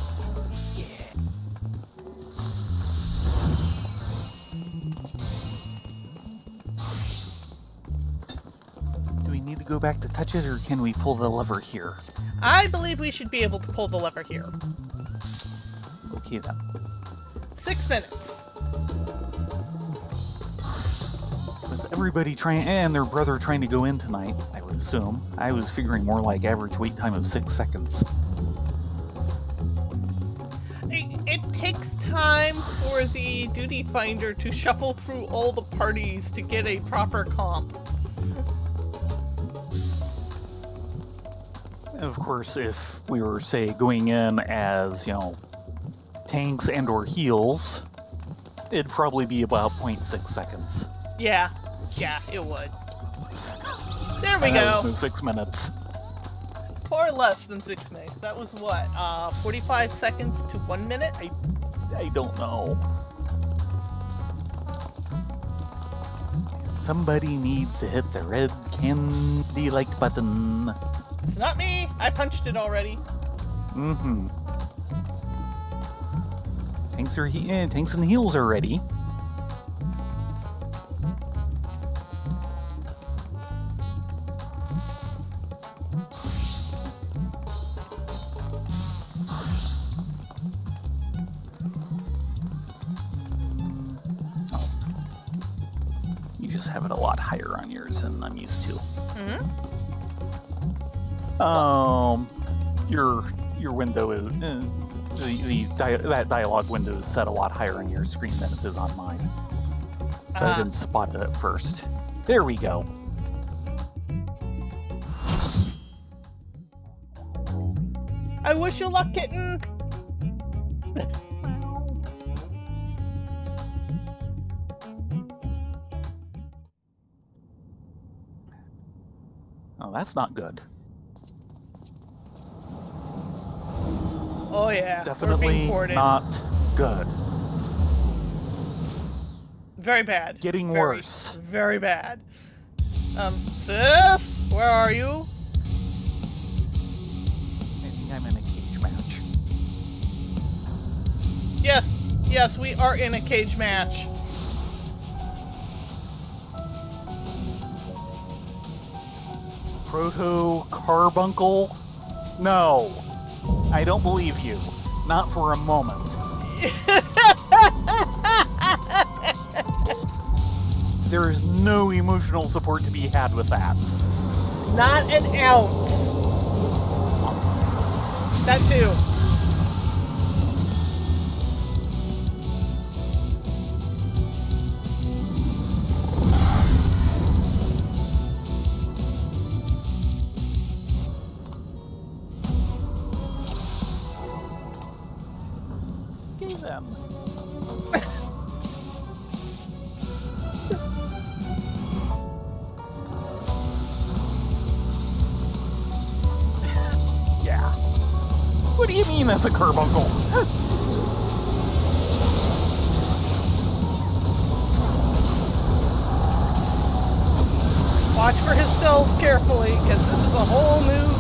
B: Do we need to go back to touch it, or can we pull the lever here?
A: I believe we should be able to pull the lever here.
B: Okay then.
A: 6 minutes.
B: With everybody trying, and their brother trying to go in tonight, I would assume. I was figuring more like average wait time of 6 seconds.
A: It takes time for the duty finder to shuffle through all the parties to get a proper comp.
B: Of course, if we were, say, going in as, tanks and or heals, it'd probably be about 0.6 seconds.
A: Yeah, it would. There we go.
B: 6 minutes.
A: Far less than 6 minutes. That was what, 45 seconds to 1 minute?
B: I don't know. Somebody needs to hit the red candy like button.
A: It's not me. I punched it already.
B: Mm-hmm. Tanks and heals are ready. You just have it a lot higher on yours than I'm used to.
A: Mm-hmm.
B: Your window is That dialogue window is set a lot higher on your screen than it is on mine. So I didn't spot it at first. There we go.
A: I wish you luck, kitten.
B: Oh, that's not good.
A: Oh yeah, we're being
B: Definitely
A: ported.
B: not good.
A: Very bad.
B: Getting
A: Very,
B: worse.
A: Very bad. Sis, where are you?
B: I think I'm in a cage match.
A: Yes, we are in a cage match.
B: Proto Carbuncle? No. I don't believe you. Not for a moment. There is no emotional support to be had with that.
A: Not an ounce. That too.
B: Okay then. Yeah. What do you mean that's a carbuncle?
A: Watch for his stills carefully, because this is a whole new...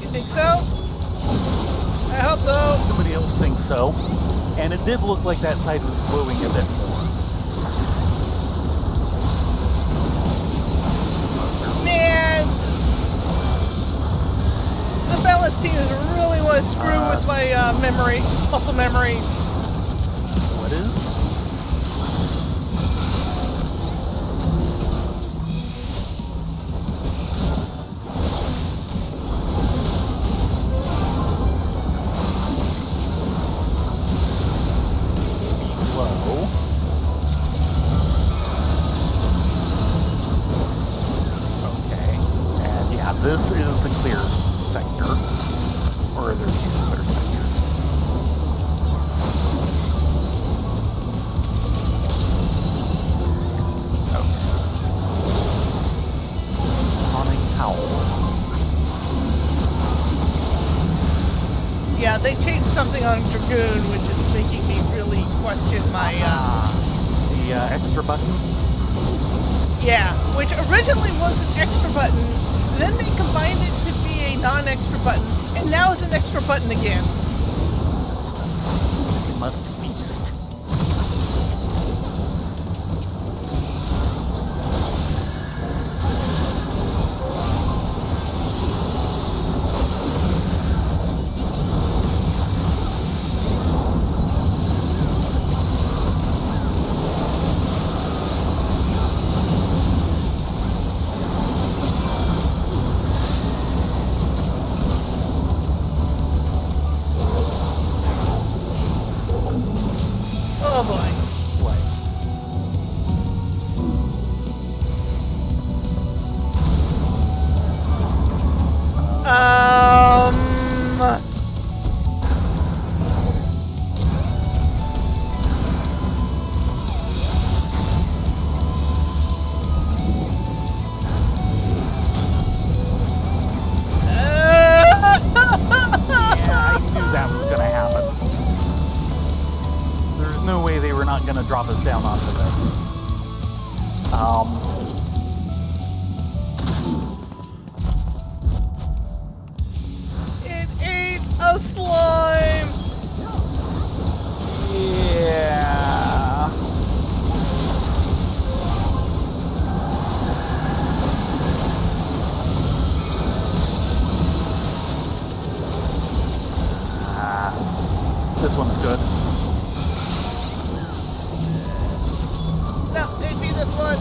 A: You think so? I hope so.
B: Somebody else thinks so. And it did look like that side was glowing a bit more.
A: Man! The balance seems really want to screw with my muscle memory.
B: What is? Low. Okay. And yeah, this is the clear sector. Or are there two clear sectors? Okay. Haunting Howl.
A: Yeah, they changed something on Dragoon, which is making me really question my,
B: The extra button?
A: Yeah, which originally was an extra button, then they combined it to be a non-extra button, and now it's an extra button again.
B: You must feast.
A: Oh boy.
B: Right. Yeah, I knew that was gonna happen. There's no way they were not gonna drop us down onto this.
A: It ate a slime!
B: Yeah. this one's good.
A: No, maybe this one.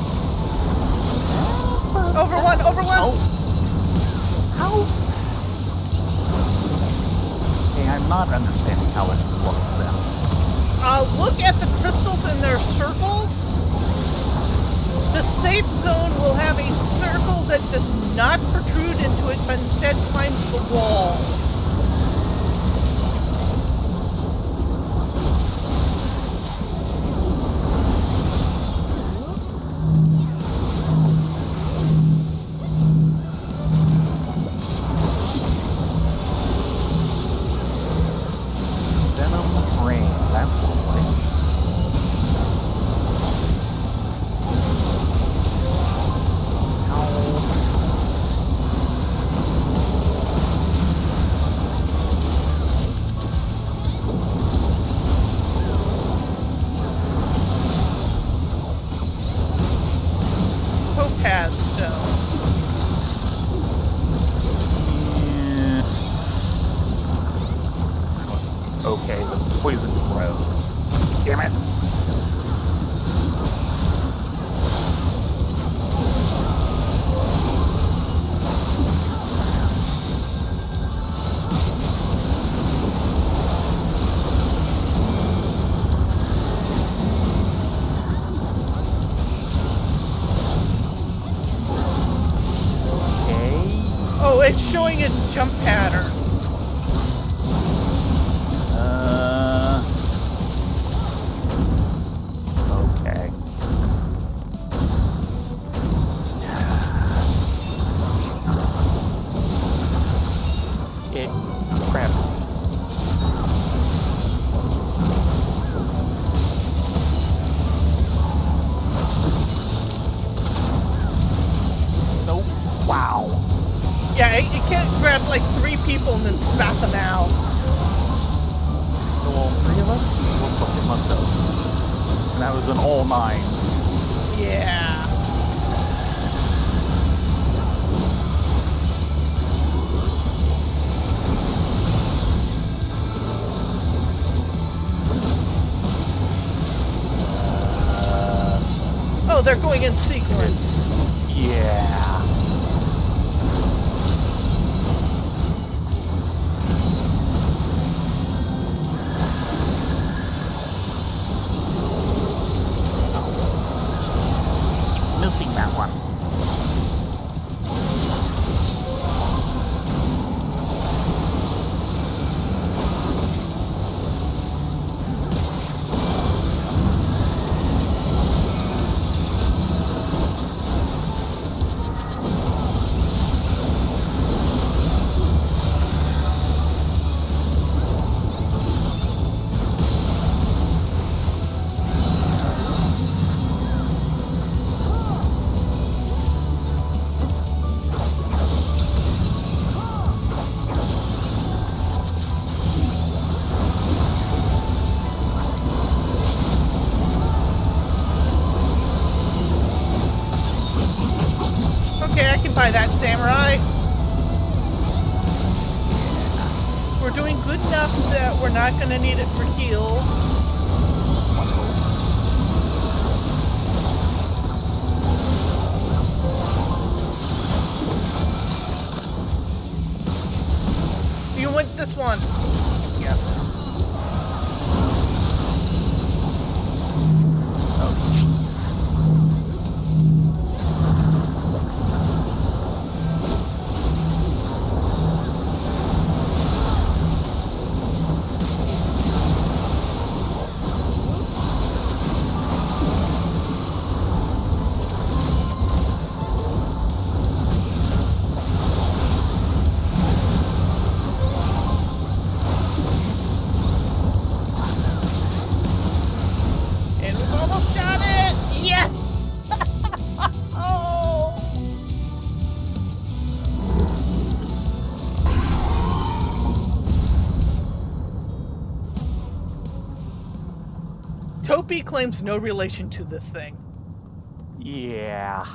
A: Over one.
B: Oh. How? Okay, I'm not understanding how it works then.
A: Look at the crystals in their circles. The safe zone will have a circle that does not protrude into it, but instead climbs the wall.
B: Venom rain, that's lovely.
A: Topaz stone.
B: Okay, the poison grows. Damn it.
A: Oh, it's showing its jump pattern.
B: Okay. Crap. Nope. Wow.
A: Yeah, it can't grab like 3 people and then spat them out.
B: So all 3 of us? Looks like it must have. And that was an all 9s.
A: Yeah. Oh, they're going in sequence.
B: Yeah. Missing that one.
A: Okay, I can buy that, samurai. We're doing good enough that we're not going to need it for heals. You want this one?
B: Yes. Oh, jeez.
A: And we've almost got it! Yes! Oh! Topi claims no relation to this thing.
B: Yeah.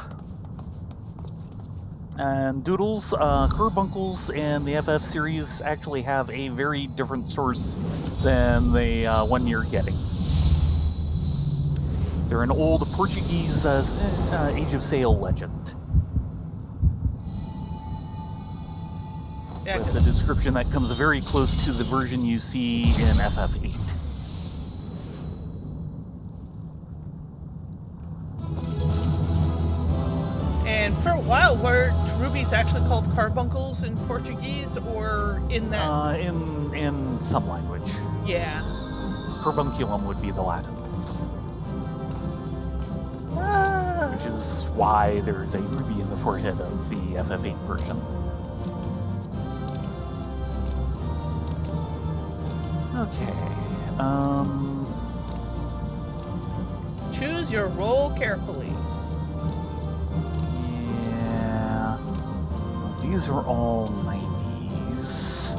B: And Doodles, Carbuncles, and the FF series actually have a very different source than the one you're getting. They're an old Portuguese Age of Sail legend.
A: Yeah,
B: With a description that comes very close to the version you see in FF8.
A: and for a while, were rubies actually called carbuncles in Portuguese, or in that?
B: In some language.
A: Yeah.
B: Carbunculum would be the Latin,
A: Ah.
B: which is why there's a ruby in the forehead of the FF8 version. Okay.
A: Choose your role carefully.
B: Yeah. These are all 90s.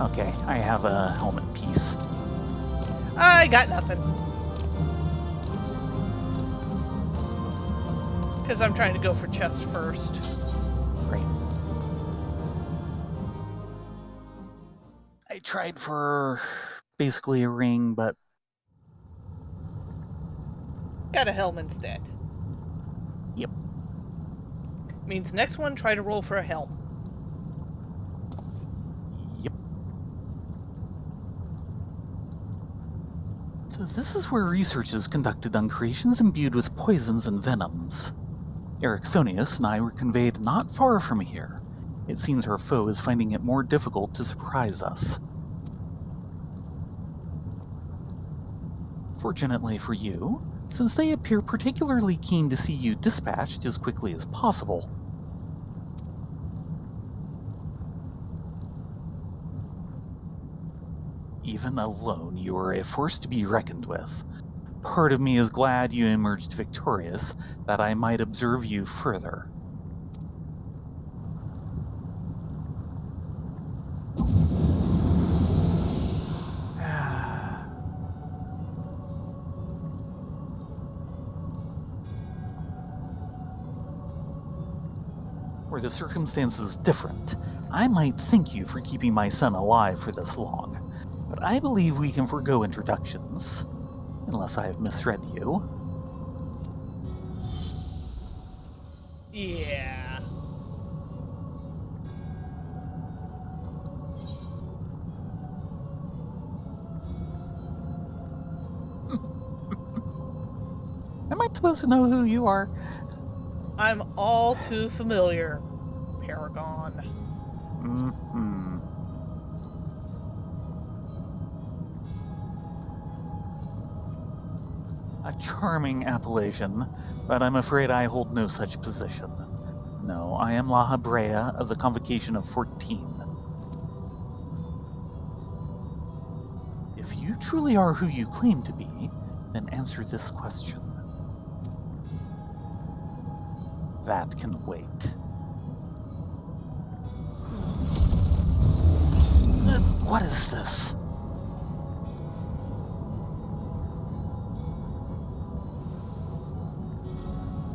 B: Okay, I have a helmet piece.
A: I got nothing. Because I'm trying to go for chest first.
B: Great. I tried for basically a ring, but
A: Got a helm instead.
B: yep.
A: Means next one, try to roll for a helm.
B: Yep. So this is where research is conducted on creations imbued with poisons and venoms. Erichthonius and I were conveyed not far from here. It seems our foe is finding it more difficult to surprise us. Fortunately for you, since they appear particularly keen to see you dispatched as quickly as possible. Even alone, you are a force to be reckoned with. Part of me is glad you emerged victorious, that I might observe you further. Were the circumstances different, I might thank you for keeping my son alive for this long, but I believe we can forego introductions, unless I have misread you.
A: Yeah.
B: Am I supposed to know who you are?
A: I'm all too familiar, Paragon.
B: Mm-hmm. A charming appellation, but I'm afraid I hold no such position. No, I am La Habrea of the Convocation of 14. If you truly are who you claim to be, then answer this question. That can wait. What is this?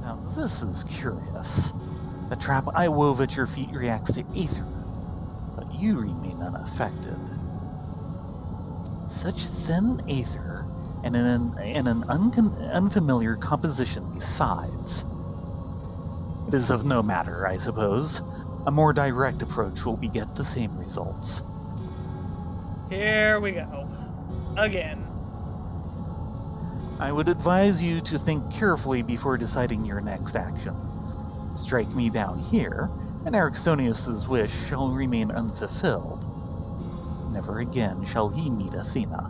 B: Now this is curious. The trap I wove at your feet reacts to aether, but you remain unaffected. Such thin aether, and in an unfamiliar composition besides. It is of no matter, I suppose. A more direct approach will beget the same results.
A: Here we go. Again.
B: I would advise you to think carefully before deciding your next action. Strike me down here, and Erichthonius's wish shall remain unfulfilled. Never again shall he meet Athena.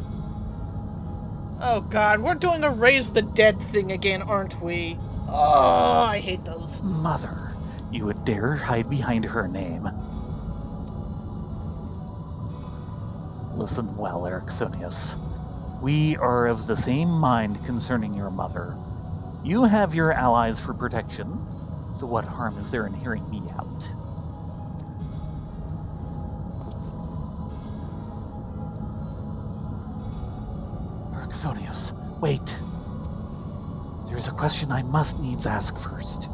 A: Oh god, we're doing a raise the dead thing again, aren't we? Oh, I hate those.
B: Mother, you would dare hide behind her name. Listen well, Erichthonius. We are of the same mind concerning your mother. You have your allies for protection, so what harm is there in hearing me out? Arxonius, wait. There's a question I must needs ask first.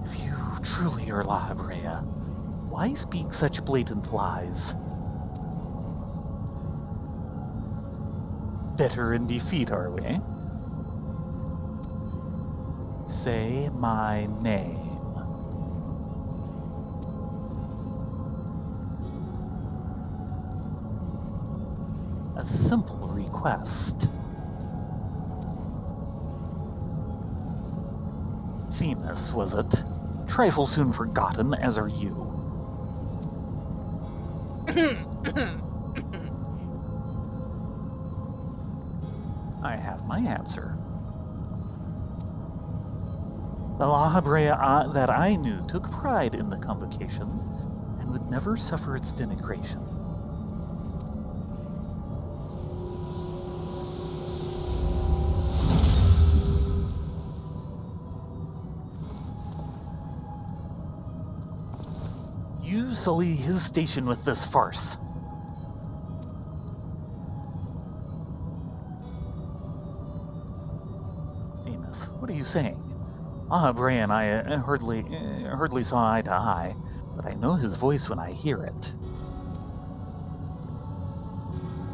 B: If you truly are La Habrea, why speak such blatant lies? Bitter in defeat, are we? Say my name. A simple request. Themis, was it? Trifle soon forgotten, as are you. I have my answer. The La Habrea that I knew took pride in the convocation and would never suffer its denigration. You sully his station with this farce. Themis, what are you saying? Bray and I hardly saw eye to eye, but I know his voice when I hear it.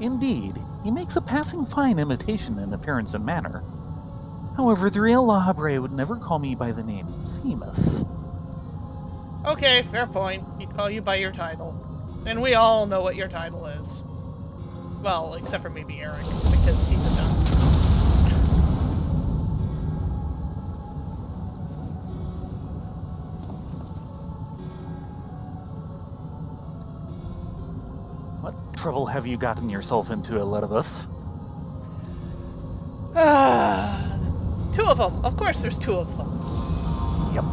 B: Indeed, he makes a passing fine imitation in appearance and manner. However, the real La Habrea would never call me by the name Themis.
A: Okay, fair point. He'd call you by your title. And we all know what your title is. Well, except for maybe Eric, because he's a dunce.
B: What trouble have you gotten yourself into, Elidibus?
A: Two of them. Of course there's two of them.
B: Yep.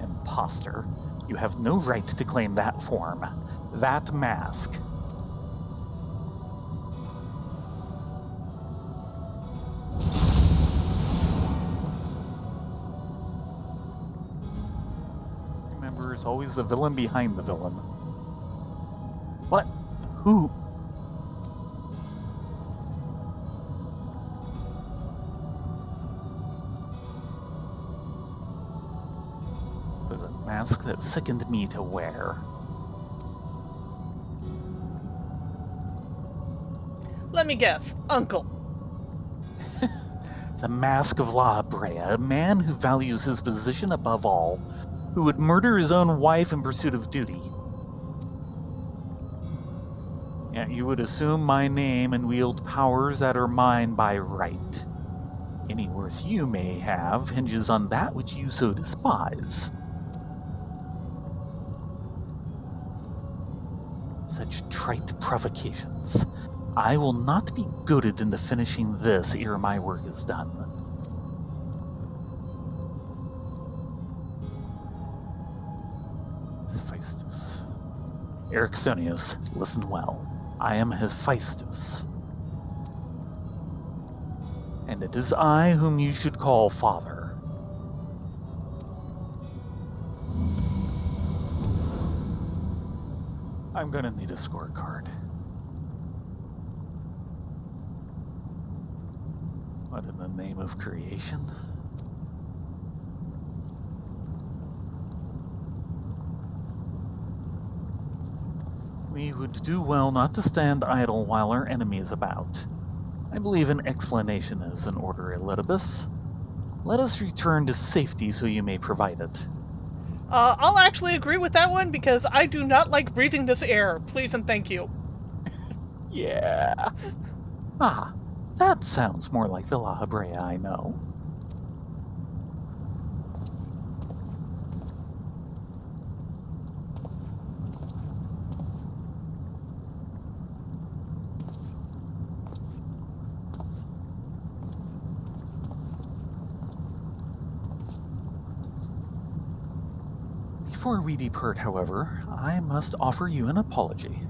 B: Imposter. You have no right to claim that form. That mask. Remember, it's always the villain behind the villain. What? Who? It was a mask that sickened me to wear.
A: Let me guess. Uncle.
B: The mask of La Habrea, a man who values his position above all, who would murder his own wife in pursuit of duty. Yet you would assume my name and wield powers that are mine by right. Any worth you may have hinges on that which you so despise. Such trite provocations. I will not be goaded into finishing this ere my work is done. Hephaestus. Erixonius, listen well. I am Hephaestus. And it is I whom you should call father. I'm gonna need a scorecard. What in the name of creation? We would do well not to stand idle while our enemy is about. I believe an explanation is in order, Elidibus. Let us return to safety so you may provide it.
A: I'll actually agree with that one because I do not like breathing this air. Please and thank you.
B: Yeah. Ah, that sounds more like the La Habrea I know. Before we depart, however, I must offer you an apology.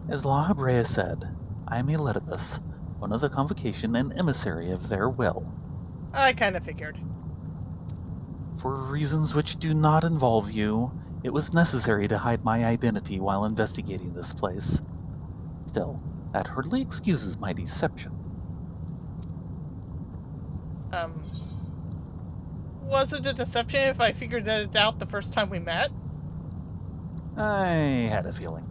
B: As La Habrea said, I am Elidibus, one of the convocation and emissary of their will.
A: I kind of figured.
B: For reasons which do not involve you, it was necessary to hide my identity while investigating this place. Still, that hardly excuses my deception.
A: Was it a deception if I figured it out the first time we met?
B: I had a feeling.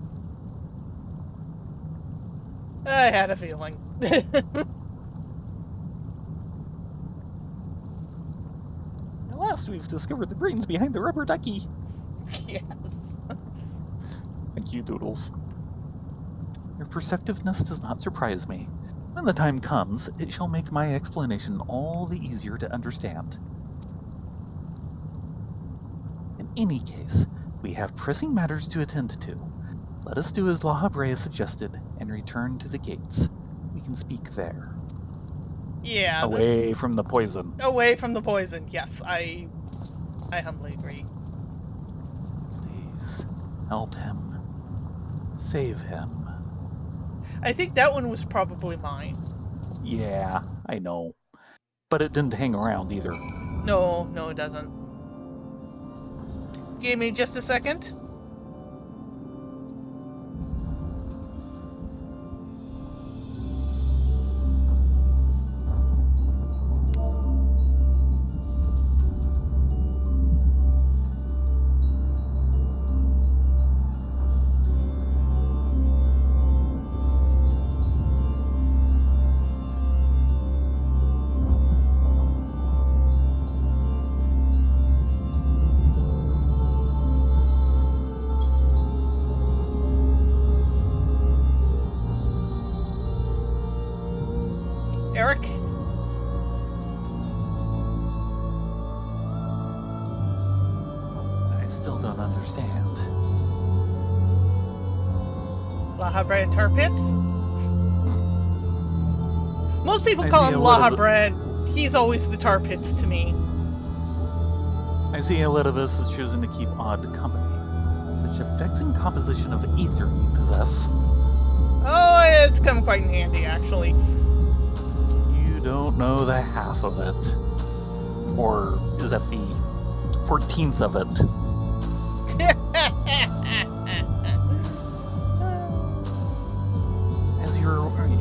A: I had a feeling.
B: At last we've discovered the brains behind the rubber ducky.
A: Yes.
B: Thank you, Doodles. Your perceptiveness does not surprise me. When the time comes, it shall make my explanation all the easier to understand. In any case, we have pressing matters to attend to. Let us do as La Habrea suggested and return to the gates. We can speak there.
A: Yeah.
B: Away from the poison.
A: Away from the poison. Yes, I humbly agree.
B: Please, help him. Save him.
A: I think that one was probably mine.
B: Yeah, I know. But it didn't hang around either.
A: No, it doesn't. Give me just a second. Eric?
B: I still don't understand.
A: La Habrea tar pits? Most people
B: I
A: call
B: see
A: him
B: a
A: La
B: little
A: Habrea. He's always the tar pits to me.
B: I see Elidibus has chosen to keep odd company. Such a vexing composition of ether you possess.
A: Oh, it's come quite in handy, actually.
B: You don't know the half of it. Or is that the 14th of it?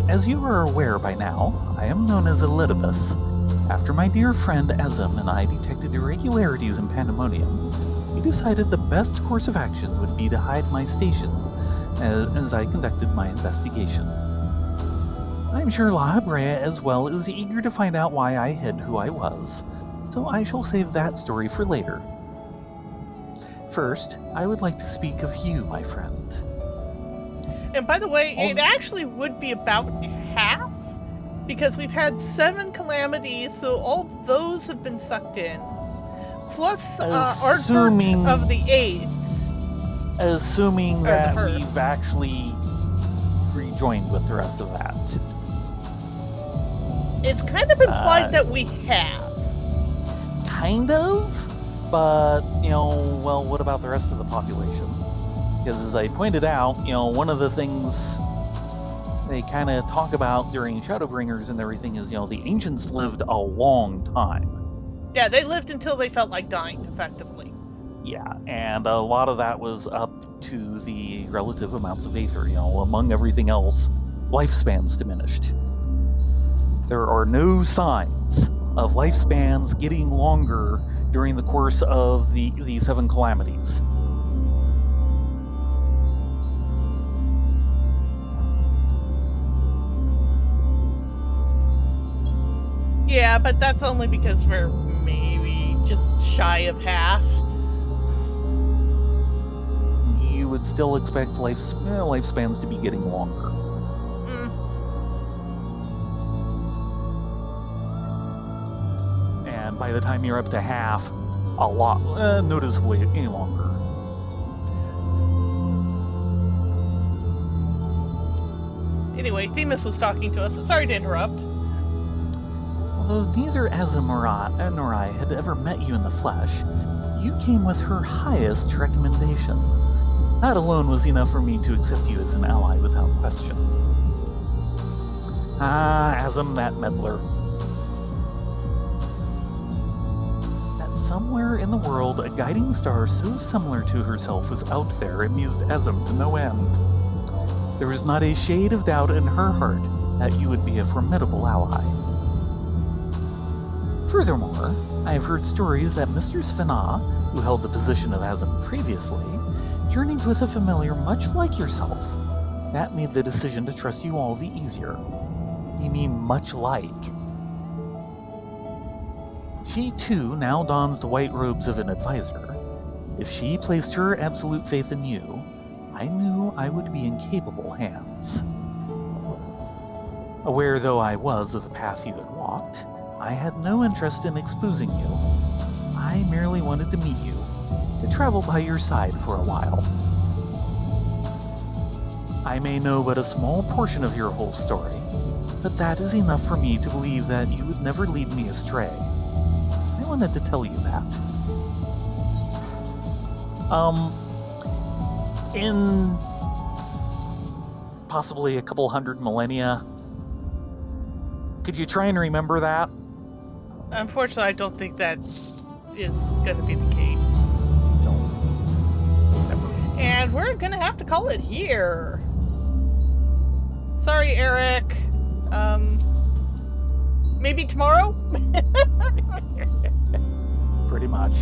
B: As you are aware by now, I am known as Elidibus. After my dear friend Ezem and I detected irregularities in Pandemonium, we decided the best course of action would be to hide my station as I conducted my investigation. I'm sure La Habrea as well is eager to find out why I hid who I was, so I shall save that story for later. First, I would like to speak of you, my friend.
A: And by the way, it actually would be about half, because we've had 7 calamities, so all those have been sucked in. Plus,
B: Assuming-
A: Ardbert of the 8th.
B: Assuming
A: Or the
B: that
A: first.
B: we've actually rejoined with the rest of that.
A: It's kind of implied that we have.
B: Kind of, but, well, what about the rest of the population? Because as I pointed out, one of the things they kind of talk about during Shadowbringers and everything is, the ancients lived a long time.
A: Yeah, they lived until they felt like dying, effectively.
B: Yeah, and a lot of that was up to the relative amounts of aether. Among everything else, lifespans diminished. There are no signs of lifespans getting longer during the course of the 7 calamities.
A: Yeah, but that's only because we're maybe just shy of half.
B: You would still expect lifespans to be getting longer. And by the time you're up to half, a lot, noticeably any longer.
A: Anyway, Themis was talking to us, so sorry to interrupt.
B: Although neither Ezem nor I had ever met you in the flesh, you came with her highest recommendation. That alone was enough for me to accept you as an ally without question. Ah, Azam, that meddler. That somewhere in the world a guiding star so similar to herself was out there amused Azam to no end. There was not a shade of doubt in her heart that you would be a formidable ally. Furthermore, I have heard stories that Mistress Fana, who held the position of Azam previously, journeyed with a familiar much like yourself. That made the decision to trust you all the easier. You mean much like. She too now dons the white robes of an advisor. If she placed her absolute faith in you, I knew I would be in capable hands. Aware though I was of the path you had walked, I had no interest in exposing you. I merely wanted to meet you, to travel by your side for a while. I may know but a small portion of your whole story, but that is enough for me to believe that you would never lead me astray. I wanted to tell you that. In possibly a couple hundred millennia, could you try and remember that?
A: Unfortunately, I don't think that is going to be the case.
B: No. Never.
A: And we're going to have to call it here. Sorry, Eric. Maybe tomorrow?
B: Pretty much.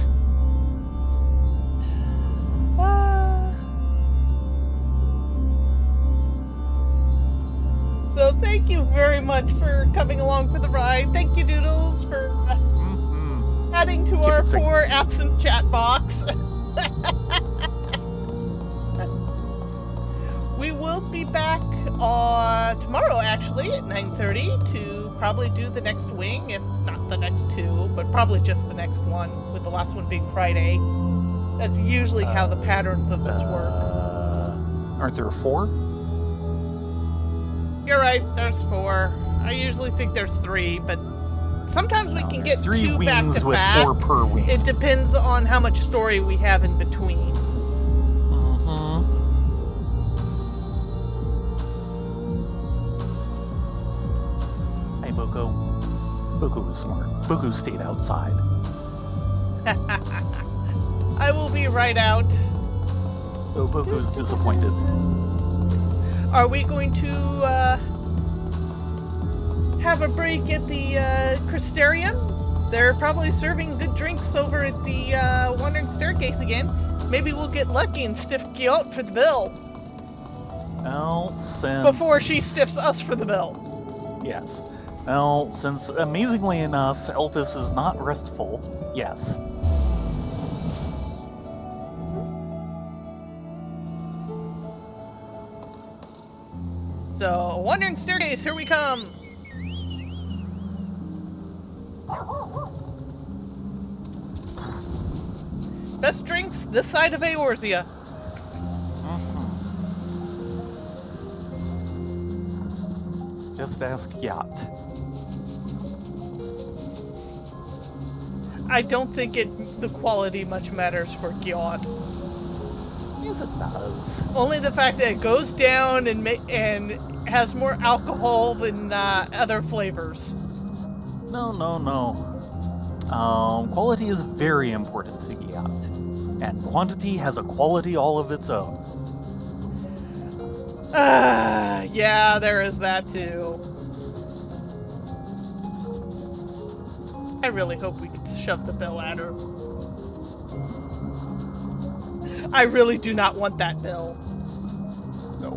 A: So thank you very much for coming along for the ride. Thank you, Doodles, for adding to our poor absent chat box. We will be back tomorrow, actually, at 9:30 to probably do the next wing, if not the next two, but probably just the next one, with the last one being Friday. That's usually how the patterns of this work.
B: Aren't there 4?
A: You're right, there's 4. I usually think there's 3, but sometimes we can get
B: 3
A: 2 back
B: wings
A: to
B: with
A: back.
B: 4 per wing.
A: It depends on how much story we have in between.
B: Hey, Boko. Boko was smart. Boko stayed outside.
A: I will be right out.
B: So Boko's disappointed.
A: Are we going to have a break at the Crystarium? They're probably serving good drinks over at the Wandering Staircase again. Maybe we'll get lucky and stiff Gyot for the bill.
B: Well, since...
A: Before she stiffs us for the bill.
B: Yes. Well, since amazingly enough, Elpis is not restful, yes.
A: So, Wandering Staircase, here we come! Best drinks this side of Eorzea.
B: Just ask Yacht.
A: I don't think the quality much matters for Gyot.
B: Yes, it does.
A: Only the fact that it goes down and has more alcohol than other flavors.
B: No. Quality is very important to Yacht. And quantity has a quality all of its own.
A: Yeah, there is that too. I really hope we can shove the bill at her. I really do not want that bill.
B: No.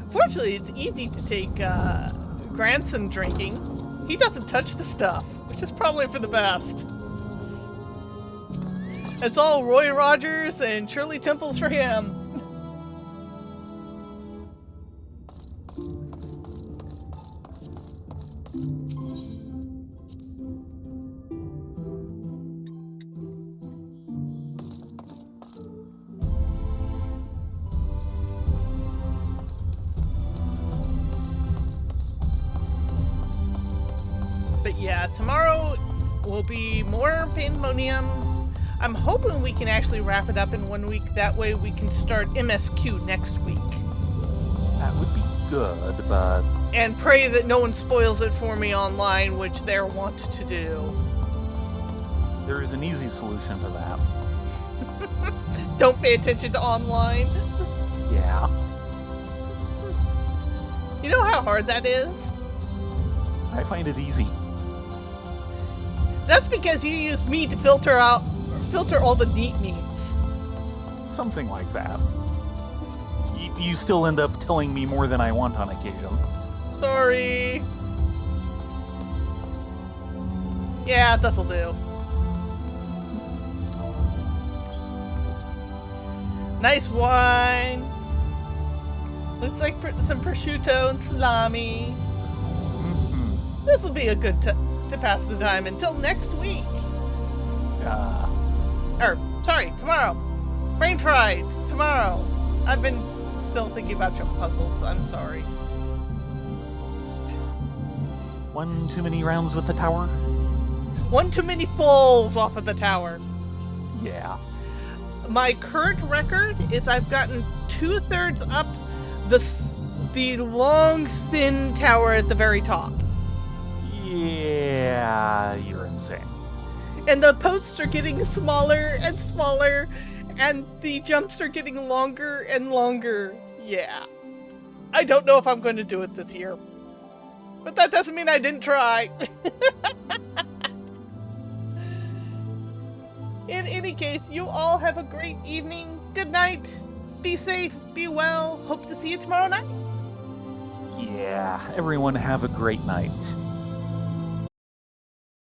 A: Fortunately, it's easy to take Granson drinking. He doesn't touch the stuff, which is probably for the best. It's all Roy Rogers and Shirley Temples for him. Yeah, tomorrow will be more pandemonium. I'm hoping we can actually wrap it up in 1 week. That way we can start MSQ next week.
B: That would be good, but
A: And pray that no one spoils it for me online, which they're wont to do.
B: there is an easy solution to that.
A: Don't pay attention to online.
B: Yeah,
A: You know how hard that is?
B: I find it easy.
A: That's because you use me to filter all the neat memes.
B: Something like that. You still end up telling me more than I want on occasion.
A: Sorry. Yeah, this'll do. Nice wine. Looks like some prosciutto and salami.
B: Mm-hmm.
A: This will be a good to pass the time until next week. Sorry, tomorrow. Brain fried. Tomorrow. I've been still thinking about jump puzzles, so I'm sorry.
B: One too many rounds with the tower?
A: One too many falls off of the tower.
B: Yeah.
A: My current record is I've gotten 2/3 up the long, thin tower at the very top.
B: Yeah, you're insane.
A: And the posts are getting smaller and smaller, and the jumps are getting longer and longer. Yeah. I don't know if I'm going to do it this year. But that doesn't mean I didn't try. In any case, you all have a great evening. Good night. Be safe. Be well. Hope to see you tomorrow night.
B: Yeah, everyone have a great night.